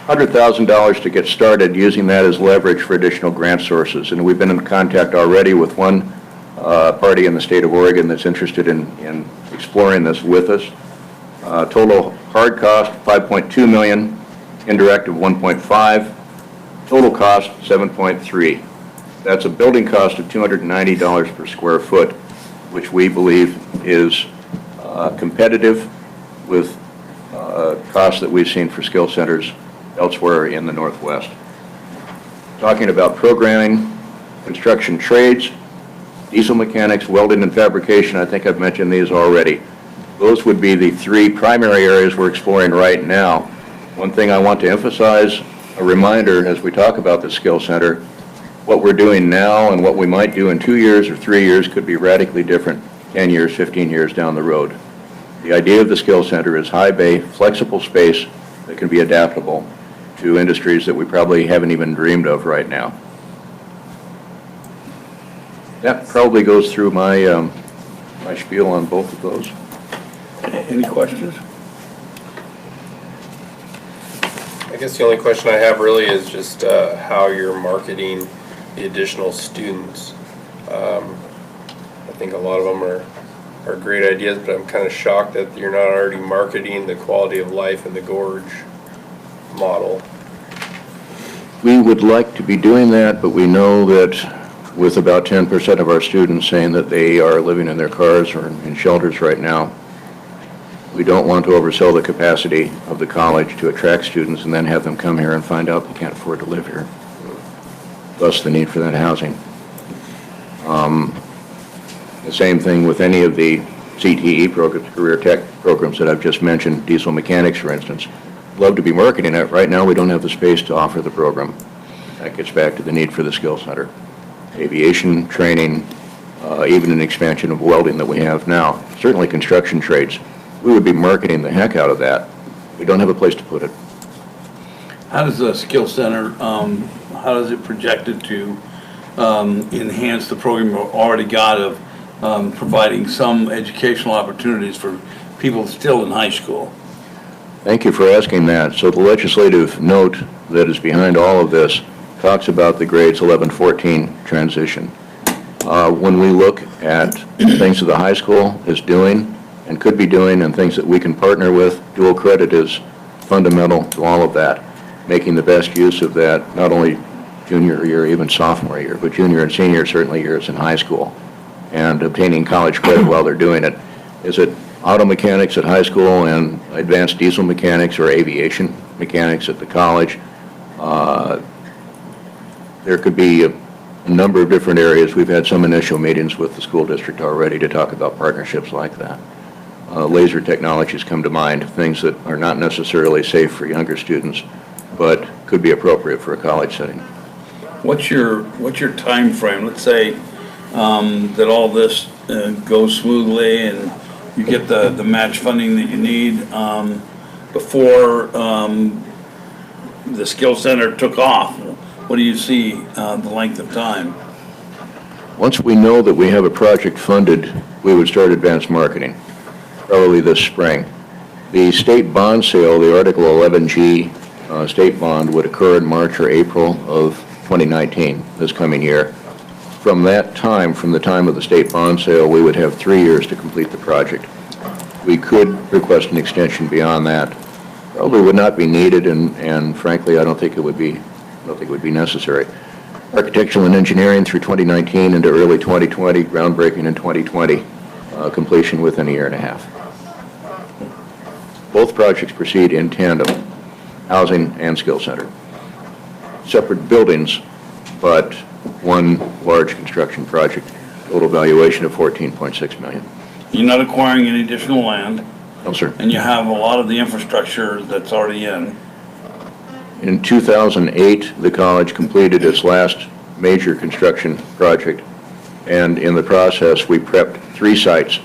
$100,000 to get started, using that as leverage for additional grant sources. And we've been in contact already with one party in the state of Oregon that's interested in exploring this with us. Total hard cost, $5.2 million, indirect of 1.5, total cost, 7.3. That's a building cost of $290 per square foot, which we believe is competitive with costs that we've seen for skill centers elsewhere in the Northwest. Talking about programming, construction trades, diesel mechanics, welding and fabrication, I think I've mentioned these already. Those would be the 3 primary areas we're exploring right now. One thing I want to emphasize, a reminder as we talk about the Skill Center, what we're doing now and what we might do in 2 years or 3 years could be radically different 10 years, 15 years down the road. The idea of the Skill Center is high bay, flexible space that can be adaptable to industries that we probably haven't even dreamed of right now. That probably goes through my my spiel on both of those. Any questions? I guess the only question I have really is just how you're marketing the additional students. I think a lot of them are great ideas, but I'm kind of shocked that you're not already marketing the quality of life in the Gorge model. We would like to be doing that, but we know that with about 10% of our students saying that they are living in their cars or in shelters right now, we don't want to oversell the capacity of the college to attract students and then have them come here and find out they can't afford to live here. Thus the need for that housing. The same thing with any of the CTE programs, career tech programs that I've just mentioned, diesel mechanics, for instance. Love to be marketing it. Right now, we don't have the space to offer the program. That gets back to the need for the skill center. Aviation training, even an expansion of welding that we have now. Certainly construction trades. We would be marketing the heck out of that. We don't have a place to put it. How does the Skill Center, how does it projected to enhance the program we've already got of providing some educational opportunities for people still in high school? Thank you for asking that. So the legislative note that is behind all of this talks about the grades 11-14 transition. When we look at things that the high school is doing and could be doing and things that we can partner with, dual credit is fundamental to all of that, making the best use of that, not only junior year, even sophomore year, but junior and senior certainly years in high school, and obtaining college credit while they're doing it. Is it auto mechanics at high school and advanced diesel mechanics or aviation mechanics at the college? There could be a number of different areas. We've had some initial meetings with the school district already to talk about partnerships like that. Laser technologies come to mind, things that are not necessarily safe for younger students, but could be appropriate for a college setting. what's your timeframe? Let's say that all this goes smoothly and you get the match funding that you need before the skill center took off. What do you see the length of time? Once we know that we have a project funded, we would start advanced marketing, probably this spring. The state bond sale, the Article 11G state bond, would occur in March or April of 2019, this coming year. From that time, from the time of the state bond sale, we would have 3 years to complete the project. We could request an extension beyond that. Probably would not be needed, and frankly, I don't think it would be necessary. Architectural and engineering through 2019 into early 2020, groundbreaking in 2020, completion within a year and a half. Both projects proceed in tandem, housing and skill center. Separate buildings, but one large construction project, total valuation of $14.6 million. You're not acquiring any additional land. No, sir. And you have a lot of the infrastructure that's already in. In 2008, the college completed its last major construction project, and in the process, we prepped 3 sites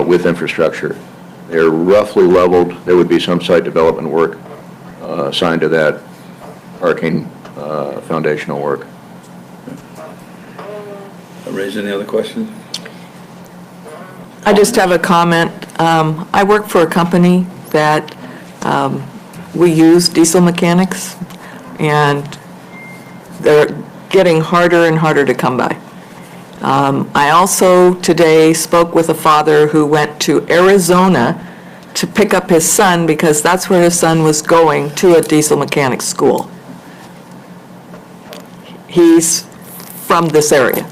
with infrastructure. They're roughly leveled. There would be some site development work assigned to that, parking, foundational work. Raise any other questions? I just have a comment. I work for a company that we use diesel mechanics, and they're getting harder and harder to come by. I also today spoke with a father who went to Arizona to pick up his son because that's where his son was going, to a diesel mechanics school. He's from this area.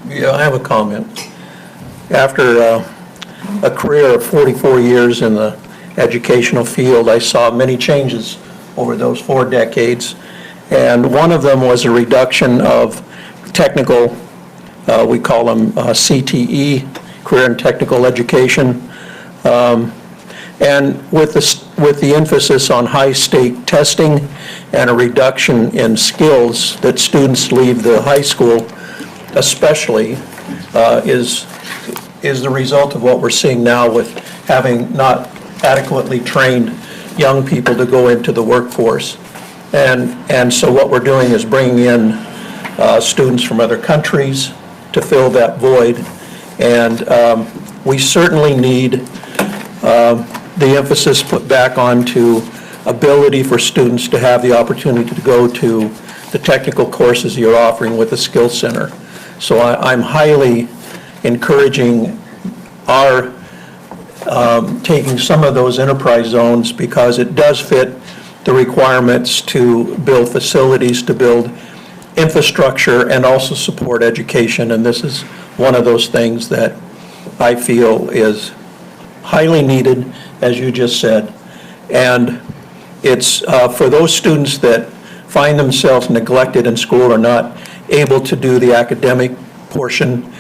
Yeah, I have a comment. After a career of 44 years in the educational field, I saw many changes over those 4 decades. And one of them was a reduction of technical, we call them CTE, career and technical education. And with the emphasis on high-stake testing and a reduction in skills that students leave the high school especially, is the result of what we're seeing now with having not adequately trained young people to go into the workforce. And so what we're doing is bringing in students from other countries to fill that void. And we certainly need the emphasis put back onto ability for students to have the opportunity to go to the technical courses you're offering with the Skills Center. So I'm highly encouraging our taking some of those enterprise zones because it does fit the requirements to build facilities, to build infrastructure, and also support education. And this is one of those things that I feel is highly needed, as you just said. And it's for those students that find themselves neglected in school or not able to do the academic portion,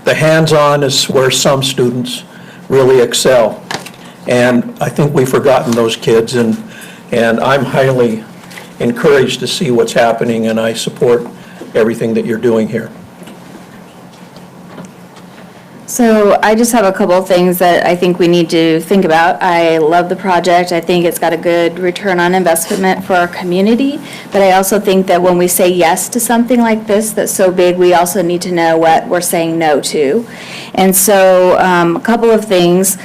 the hands-on is where some students really excel. And I think we've forgotten those kids, and I'm highly encouraged to see what's happening, and I support everything that you're doing here. So I just have a couple of things that I think we need to think about. I love the project. I think it's got a good return on investment for our community. But I also think that when we say yes to something like this that's so big, we also need to know what we're saying no to. And so a couple of things.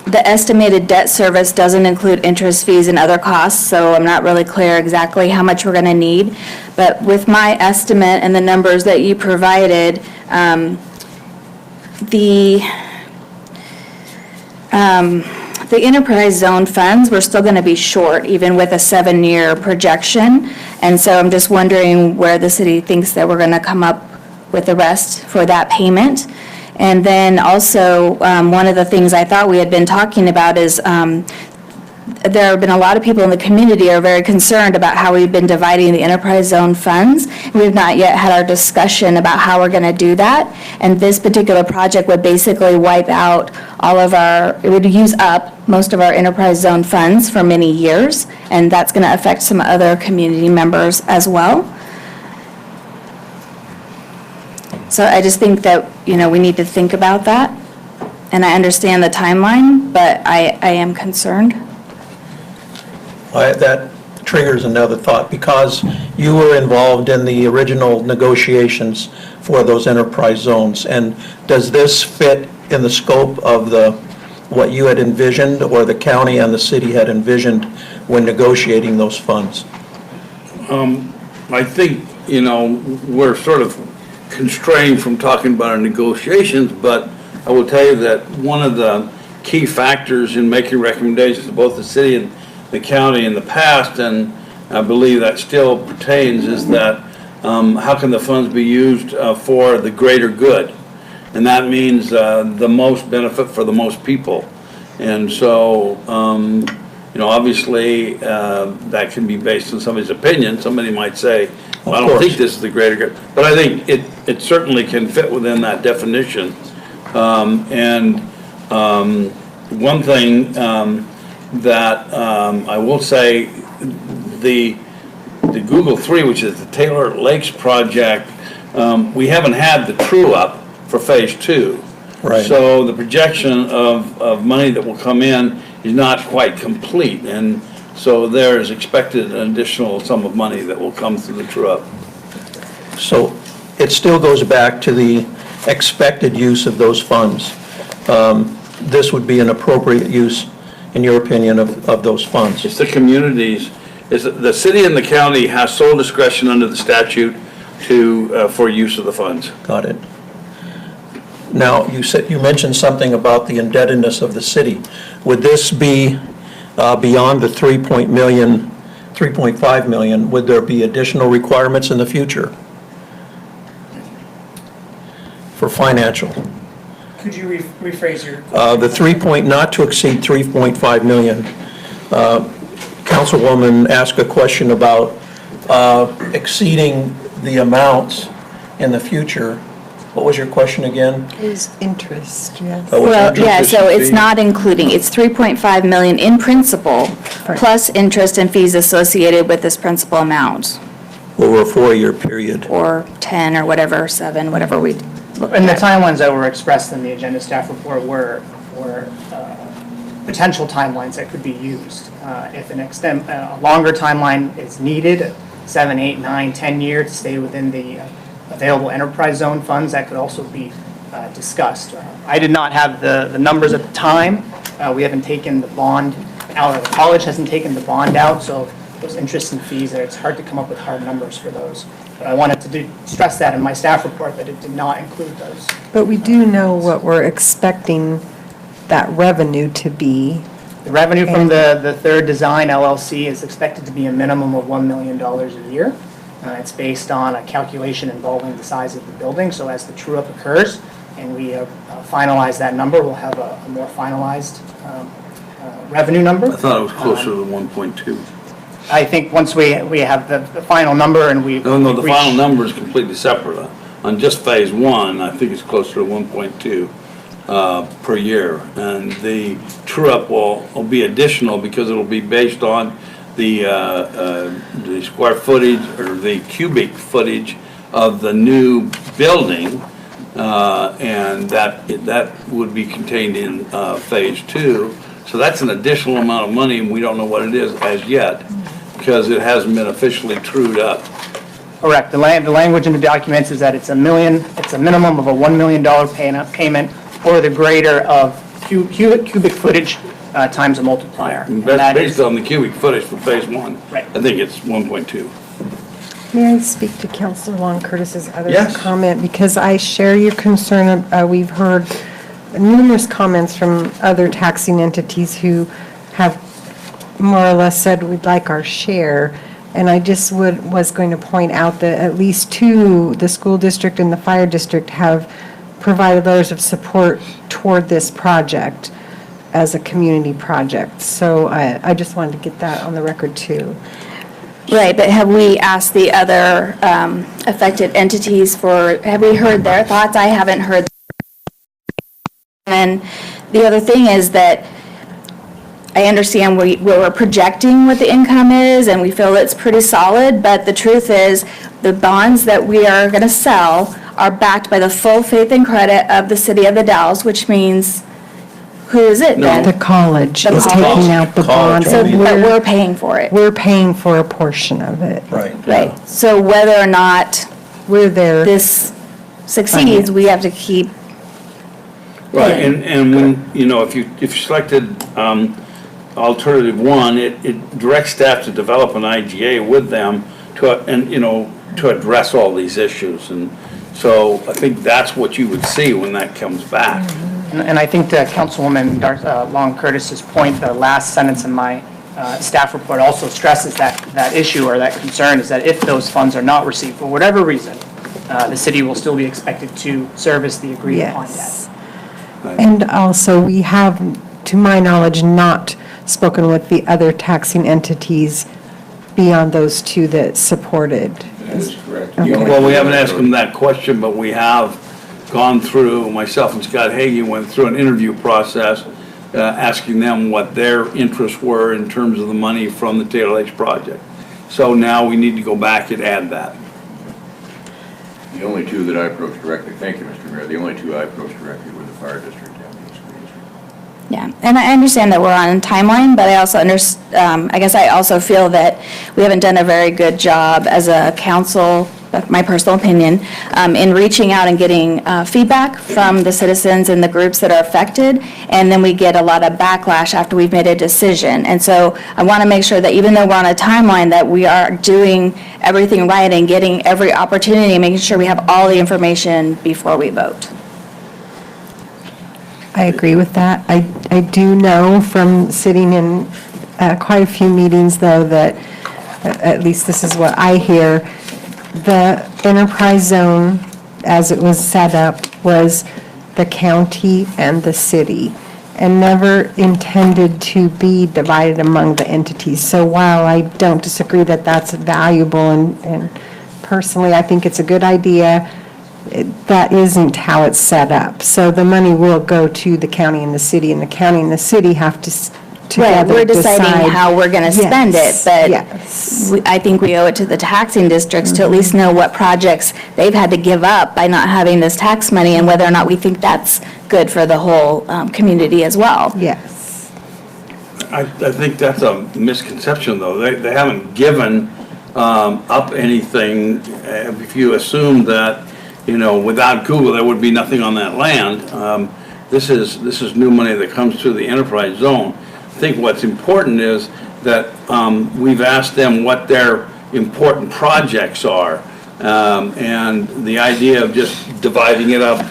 The estimated debt service doesn't include interest, fees, and other costs, so I'm not really clear exactly how much we're going to need. But with my estimate and the numbers that you provided, the enterprise zone funds, we're still going to be short, even with a 7-year projection. And so I'm just wondering where the city thinks that we're going to come up with the rest for that payment. And then also, one of the things I thought we had been talking about is there have been a lot of people in the community are very concerned about how we've been dividing the enterprise zone funds. We've not yet had our discussion about how we're going to do that. And this particular project would basically wipe out all of it would use up most of our enterprise zone funds for many years. And that's going to affect some other community members as well. So I just think that, we need to think about that. And I understand the timeline, but I am concerned. That triggers another thought, because you were involved in the original negotiations for those enterprise zones. And does this fit in the scope of what you had envisioned, or the county and the city had envisioned when negotiating those funds? I think, we're sort of constrained from talking about our negotiations, but I will tell you that one of the key factors in making recommendations to both the city and the county in the past, and I believe that still pertains, is that how can the funds be used for the greater good? And that means the most benefit for the most people. And so, obviously, that can be based on somebody's opinion. Somebody might say, well, I don't think this is the greater good. But I think it certainly can fit within that definition. One thing that I will say, the Google 3, which is the Taylor Lakes project, we haven't had the true up for phase 2. Right. So the projection of money that will come in is not quite complete, and so there is expected an additional sum of money that will come through the true up. So it still goes back to the expected use of those funds. This would be an appropriate use, in your opinion, of those funds? It's the communities, the city and the county has sole discretion under the statute for use of the funds. Got it. Now, you mentioned something about the indebtedness of the city. Would this be beyond the 3.5 million? Would there be additional requirements in the future for financial? Could you rephrase your? Not to exceed 3.5 million. Councilwoman asked a question about exceeding the amounts in the future. What was your question again? Is interest, yes. Well, yeah, so it's not including, it's 3.5 million in principal, plus interest and fees associated with this principal amount. Over a 4-year period. Or 10, or whatever, 7, whatever we look And the at. timelines that were expressed in the agenda staff report were potential timelines that could be used. If a longer timeline is needed, 7, 8, 9, 10 years to stay within the available enterprise zone funds, that could also be discussed. I did not have the numbers at the time. We haven't taken the bond out, or the college hasn't taken the bond out, so those interest and fees, it's hard to come up with hard numbers for those. But I wanted to stress that in my staff report, that it did not include those. But we do know what we're expecting that revenue to be. The revenue from the Third Design LLC is expected to be a minimum of $1 million a year. It's based on a calculation involving the size of the building, so as the true-up occurs and we finalize that number, we'll have a more finalized revenue number. I thought it was closer to 1.2. I think once we have the final number and we... No, the final number is completely separate. On just phase 1, I think it's closer to 1.2 per year. And the true-up will be additional because it'll be based on the square footage or the cubic footage of the new building, and that would be contained in phase 2. So that's an additional amount of money, and we don't know what it is as yet because it hasn't been officially trued up. Correct. The language in the documents is that it's a minimum of a $1 million payment or the greater of cubic footage times a multiplier. And that's based on the cubic footage for phase 1. Right. I think it's 1.2. May I speak to Councilor Juan Curtis's other Yes. comment? Because I share your concern. We've heard numerous comments from other taxing entities who have more or less said we'd like our share. And I just was going to point out that at least 2, the school district and the fire district, have provided letters of support toward this project. as a community project. So I just wanted to get that on the record too. Right, but have we asked the other affected entities have we heard their thoughts? I haven't heard. And the other thing is that I understand we're projecting what the income is, and we feel it's pretty solid, but the truth is, the bonds that we are going to sell are backed by the full faith and credit of the city of the Dalles, which means, who is it then? The college The is college. taking out the bonds. So, and but we're paying for it. We're paying for a portion of it. Right. Right, so whether or not We're there. this succeeds, we have to keep. Right, and when, if you selected alternative one, it directs staff to develop an IGA with them to address all these issues. And so I think that's what you would see when that comes back. And I think to Councilwoman Long Curtis's point, the last sentence in my staff report also stresses that issue or that concern is that if those funds are not received for whatever reason, the city will still be expected to service the agreed upon debt. Yes. And also, we have, to my knowledge, not spoken with the other taxing entities beyond those two that supported. That is correct. Okay. Well, we haven't asked them that question, but we have gone through, myself and Scott Hagee went through an interview process, asking them what their interests were in terms of the money from the Taylor Lakes project. So now we need to go back and add that. The only two that I approached directly, thank you, Mr. Mayor, the only two I approached directly were the fire district and the school district. Yeah, and I understand that we're on a timeline, but I also I guess I also feel that we haven't done a very good job as a council, my personal opinion, in reaching out and getting feedback from the citizens and the groups that are affected, and then we get a lot of backlash after we've made a decision. And so I want to make sure that even though we're on a timeline, that we are doing everything right and getting every opportunity, making sure we have all the information before we vote. I agree with that. I do know from sitting in quite a few meetings, though, that, at least this is what I hear, the enterprise zone, as it was set up, was the county and the city, and never intended to be divided among the entities. So while I don't disagree that that's valuable, and personally, I think it's a good idea, that isn't how it's set up. So the money will go to the county and the city, and the county and the city have to Right, together we're deciding decide. how we're going to spend it, Yes, but yes. I think we owe it to the taxing districts to at least know what projects they've had to give up by not having this tax money, and whether or not we think that's good for the whole community as well. Yes. I think that's a misconception, though. They haven't given up anything. If you assume that, without Google, there would be nothing on that land. This is new money that comes through the enterprise zone. I think what's important is that we've asked them what their important projects are. And the idea of just dividing it up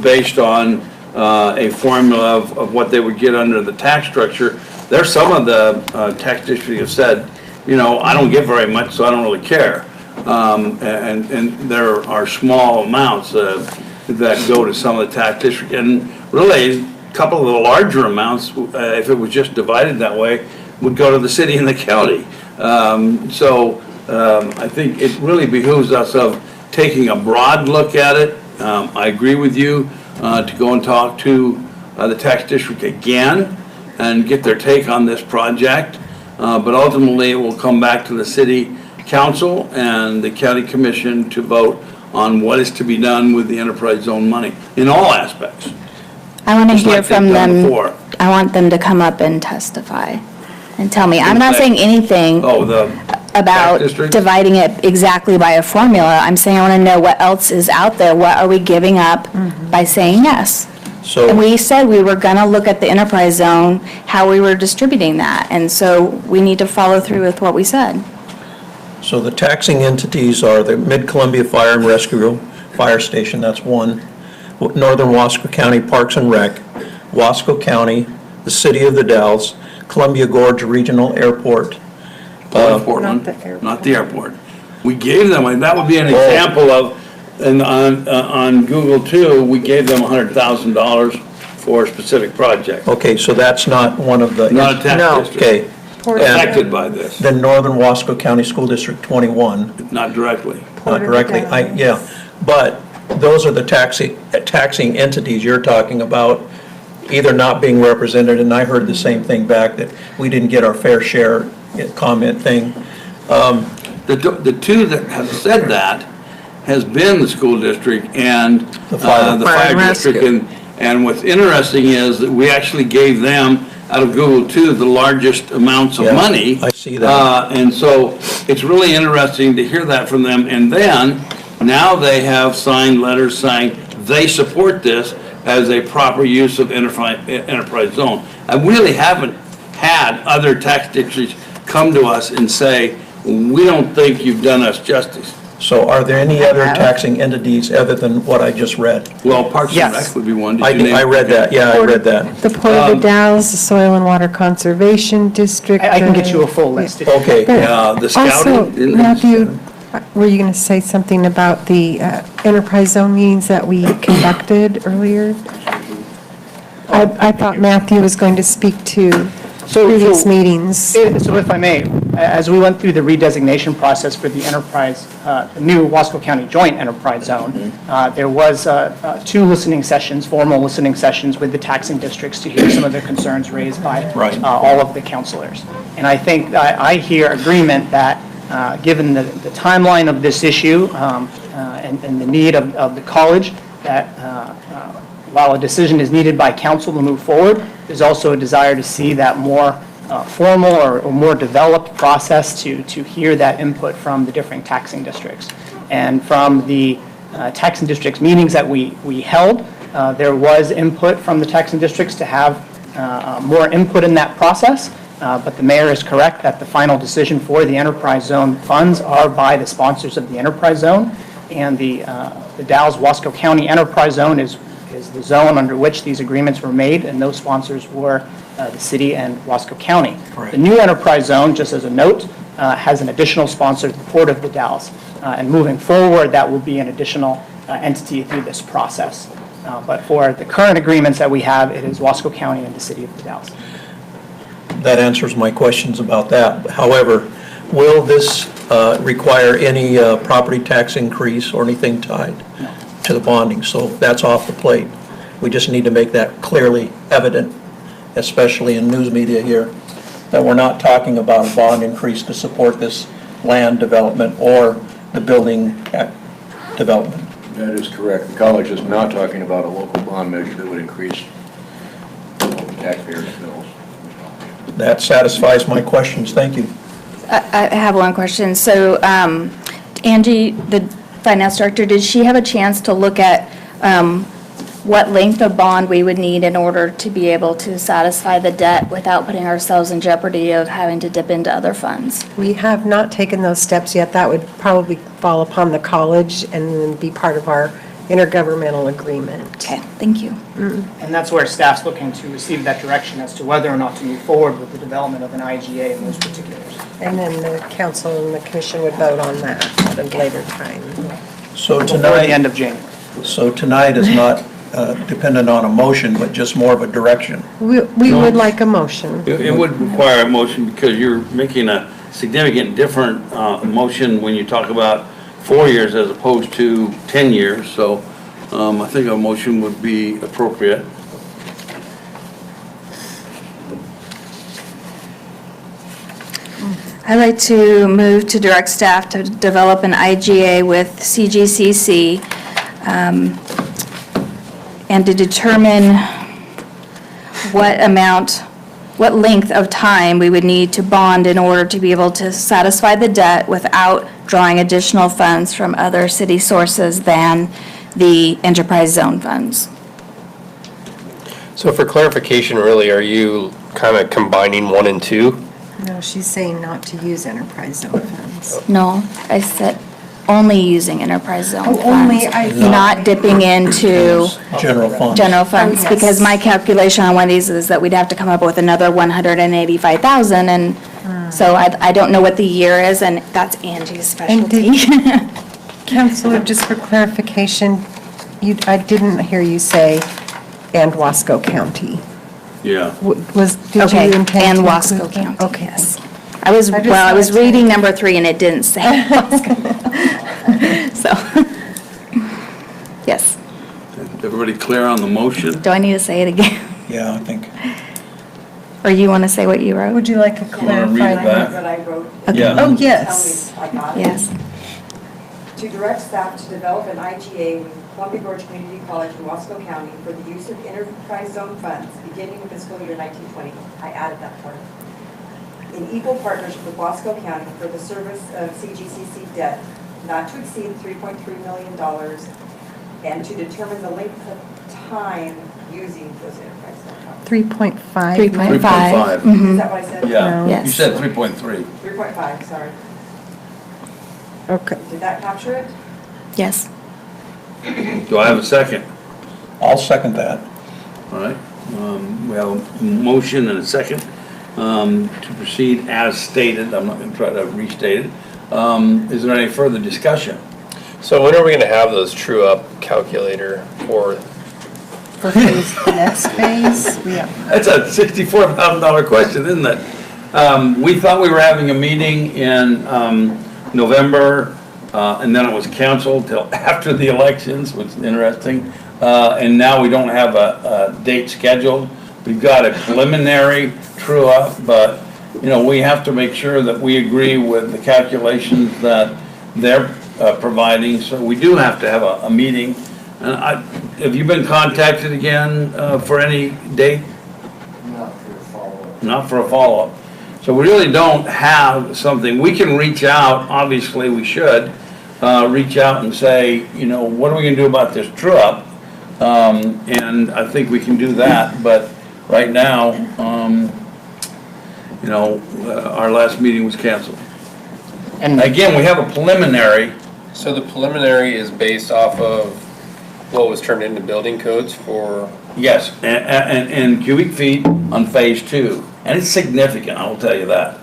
based on a formula of what they would get under the tax structure. There's some of the tax districts have said, I don't get very much, so I don't really care. And there are small amounts that go to some of the tax districts. And really, a couple of the larger amounts, if it was just divided that way, would go to the city and the county. I think it really behooves us of taking a broad look at it. I agree with you to go and talk to the tax district again and get their take on this project. But ultimately, it will come back to the city council and the county commission to vote on what is to be done with the enterprise zone money in all aspects. I want to Just hear like they've from done them. before. I want them to come up and testify and tell me. I'm not saying anything Oh, the about tax district? dividing it exactly by a formula. I'm saying I want to know what else is out there. What are we giving up by saying yes? So- And we said we were going to look at the enterprise zone, how we were distributing that. And so we need to follow through with what we said. So the taxing entities are the Mid-Columbia Fire and Rescue Fire Station, that's one. Northern Wasco County Parks and Rec, Wasco County, the City of the Dalles, Columbia Gorge Regional Airport. Portland, not the airport. We gave them, and that would be an example of, and on Google too, we gave them $100,000 for a specific project. Okay, so that's not one of the... Not a tax district. Okay. Affected by this, Then Northern Wasco County School District 21, not directly. not directly, yeah. But those are the taxing entities you're talking about, either not being represented, and I heard the same thing back, that we didn't get our fair share comment thing. The two that have said that has been the school district and the fire fire district. And what's interesting is that we actually gave them, out of Google too, the largest amounts of Yeah, money. I see that. And so it's really interesting to hear that from them. And then, now they have signed letters saying they support this as a proper use of enterprise zone. I really haven't had other tax districts come to us and say, we don't think you've done us justice. So are there any other taxing entities other than what I just read? Well, Parks and Yes. Rec would be one. Did you name- I read that, yeah, I read that. The Port of the Dalles, the Soil and Water Conservation District. I can get you a full list. if you- Okay, The Also, scouting. Matthew, were you going to say something about the enterprise zone meetings that we conducted earlier? I thought Matthew was going to speak to previous meetings. So if I may, as we went through the redesignation process for the enterprise, the new Wasco County Joint Enterprise Zone, there was 2 listening sessions, formal listening sessions with the taxing districts to hear some of the concerns raised by all of the counselors. And I think I hear agreement that given the timeline of this issue and the need of the college, that while a decision is needed by council to move forward, there's also a desire to see that more formal or more developed process to hear that input from the different taxing districts. And from the taxing districts meetings that we held, there was input from the taxing districts to have more input in that process. But the mayor is correct that the final decision for the enterprise zone funds are by the sponsors of the enterprise zone. And the Dalles-Wasco County Enterprise Zone is the zone under which these agreements were made, and those sponsors were the city and Wasco County. The new enterprise zone, just as a note, has an additional sponsor, the Port of the Dalles. And moving forward, that will be an additional entity through this process. But for the current agreements that we have, it is Wasco County and the city of the Dalles. that answers my questions about that. However, will this require any property tax increase or anything tied to the bonding? So that's off the plate. We just need to make that clearly evident, especially in news media here, that we're not talking about a bond increase to support this land development or the building development. That is correct. The college is not talking about a local bond measure that would increase local taxpayers' bills. That satisfies my questions. Thank you. I have one question. So Angie, the finance director, did she have a chance to look at what length of bond we would need in order to be able to satisfy the debt without putting ourselves in jeopardy of having to dip into other funds? We have not taken those steps yet. That would probably fall upon the college and then be part of our intergovernmental agreement. Okay, thank you. And that's where staff's looking to receive that direction as to whether or not to move forward with the development of an IGA in those particulars. And then the council and the commission would vote on that at a later time. So Before tonight, the end of January. so tonight is not dependent on a motion, but just more of a direction. We would like a motion. It would require a motion because you're making a significant different motion when you talk about 4 years as opposed to 10 years. So I think a motion would be appropriate. I'd like to move to direct staff to develop an IGA with CGCC and to determine what length of time we would need to bond in order to be able to satisfy the debt without drawing additional funds from other city sources than the enterprise zone funds. So for clarification, really, are you kind of combining 1 and 2? No, she's saying not to use enterprise zone funds. No, I said only using enterprise zone funds. only, I thought- Not dipping into General funds. general funds, yes. because my calculation on one of these is that we'd have to come up with another 185,000, and so I don't know what the year is, and that's Angie's And specialty. Counselor, just for clarification, I didn't hear you say and Wasco County. Yeah. Did you Okay, intend to and include Wasco that? County, Okay. yes. I was I just wanted to- reading number 3 and it didn't say Wasco. So, yes. Everybody clear on the motion? Do I need to say it again? Yeah, I think. Or you want to say what you wrote? Would you like to wanna read clarify? it back? That I wrote. Okay. Yeah. Oh, yes. Tell me I got it. Yes. To direct staff to develop an IGA with Columbia Gorge Community College in Wasco County for the use of enterprise zone funds beginning with fiscal year 1920. I added that part. In equal partnership with Wasco County for the service of CGCC debt not to exceed $3.3 million and to determine the length of time using those enterprise zone funds. 3.5. 3.5. 3.5. Mhm. Is that what I said? Yeah. Yes. You said 3.3. 3.5, sorry. Okay. Did that capture it? Yes. Do I have a second? I'll second that. All right. We have a motion and a second to proceed as stated. I'm not going to try to restate it. Is there any further discussion? So when are we gonna have those true-up calculator for, For the next phase, That's a $64,000 question, isn't it? We thought we were having a meeting in November, and then it was canceled till after the elections, which is interesting. And now we don't have a date scheduled. We've got a preliminary true-up, but, you know, we have to make sure that we agree with the calculations that they're providing. So we do have to have a meeting. And have you been contacted again for any date? Not for a follow-up. Not for a follow-up. So we really don't have something. We can reach out, obviously we should, reach out and say, you know, what are we gonna do about this true-up? And I think we can do that, but right now, you know, our last meeting was canceled. And Again, we have a preliminary. so the preliminary is based off of what was turned into building codes for, Yes, and cubic feet on phase 2, and it's significant, I will tell you that.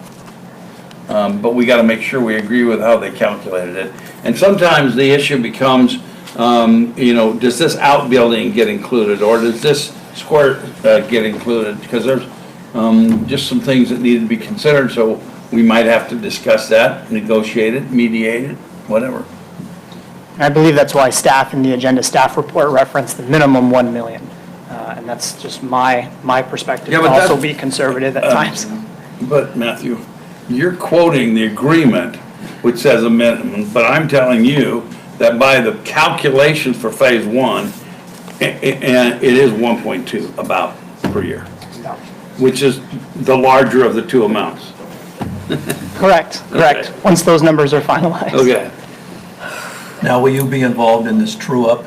But we gotta make sure we agree with how they calculated it. And sometimes the issue becomes, you know, does this outbuilding get included, or does this square get included? Because there's just some things that need to be considered, so we might have to discuss that, negotiate it, mediate it, whatever. I believe that's why staff in the agenda staff report referenced the minimum 1 million. And that's just my perspective, Yeah, to but also that's- be conservative at times. But Matthew, you're quoting the agreement, which says a minimum, but I'm telling you that by the calculations for phase 1, it is 1.2 about per year, which is the larger of the two amounts. Correct. Once those numbers are finalized. Okay. Now, will you be involved in this true-up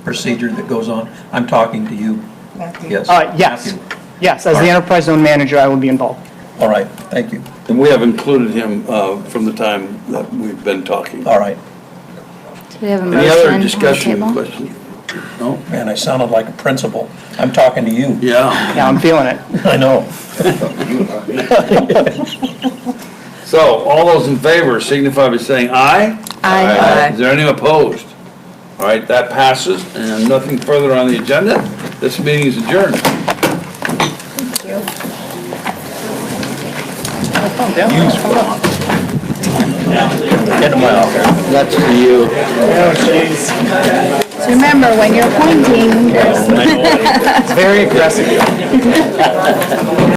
procedure that goes on? I'm talking to you. Matthew. Yes. Yes, Matthew. yes, as the enterprise zone manager, I will be involved. All right, thank you. And we have included him from the time that we've been talking. All right. Do we have a Any motion other on the discussion, table? question? No? Man, I sounded like a principal. I'm talking to you. Yeah. Yeah, I'm feeling it. I know. So, all those in favor signify by saying aye. Aye. Is there any opposed? All right, that passes, and nothing further on the agenda. This meeting is adjourned. Get them out. That's for you. So remember, when you're pointing, there's It's very aggressive.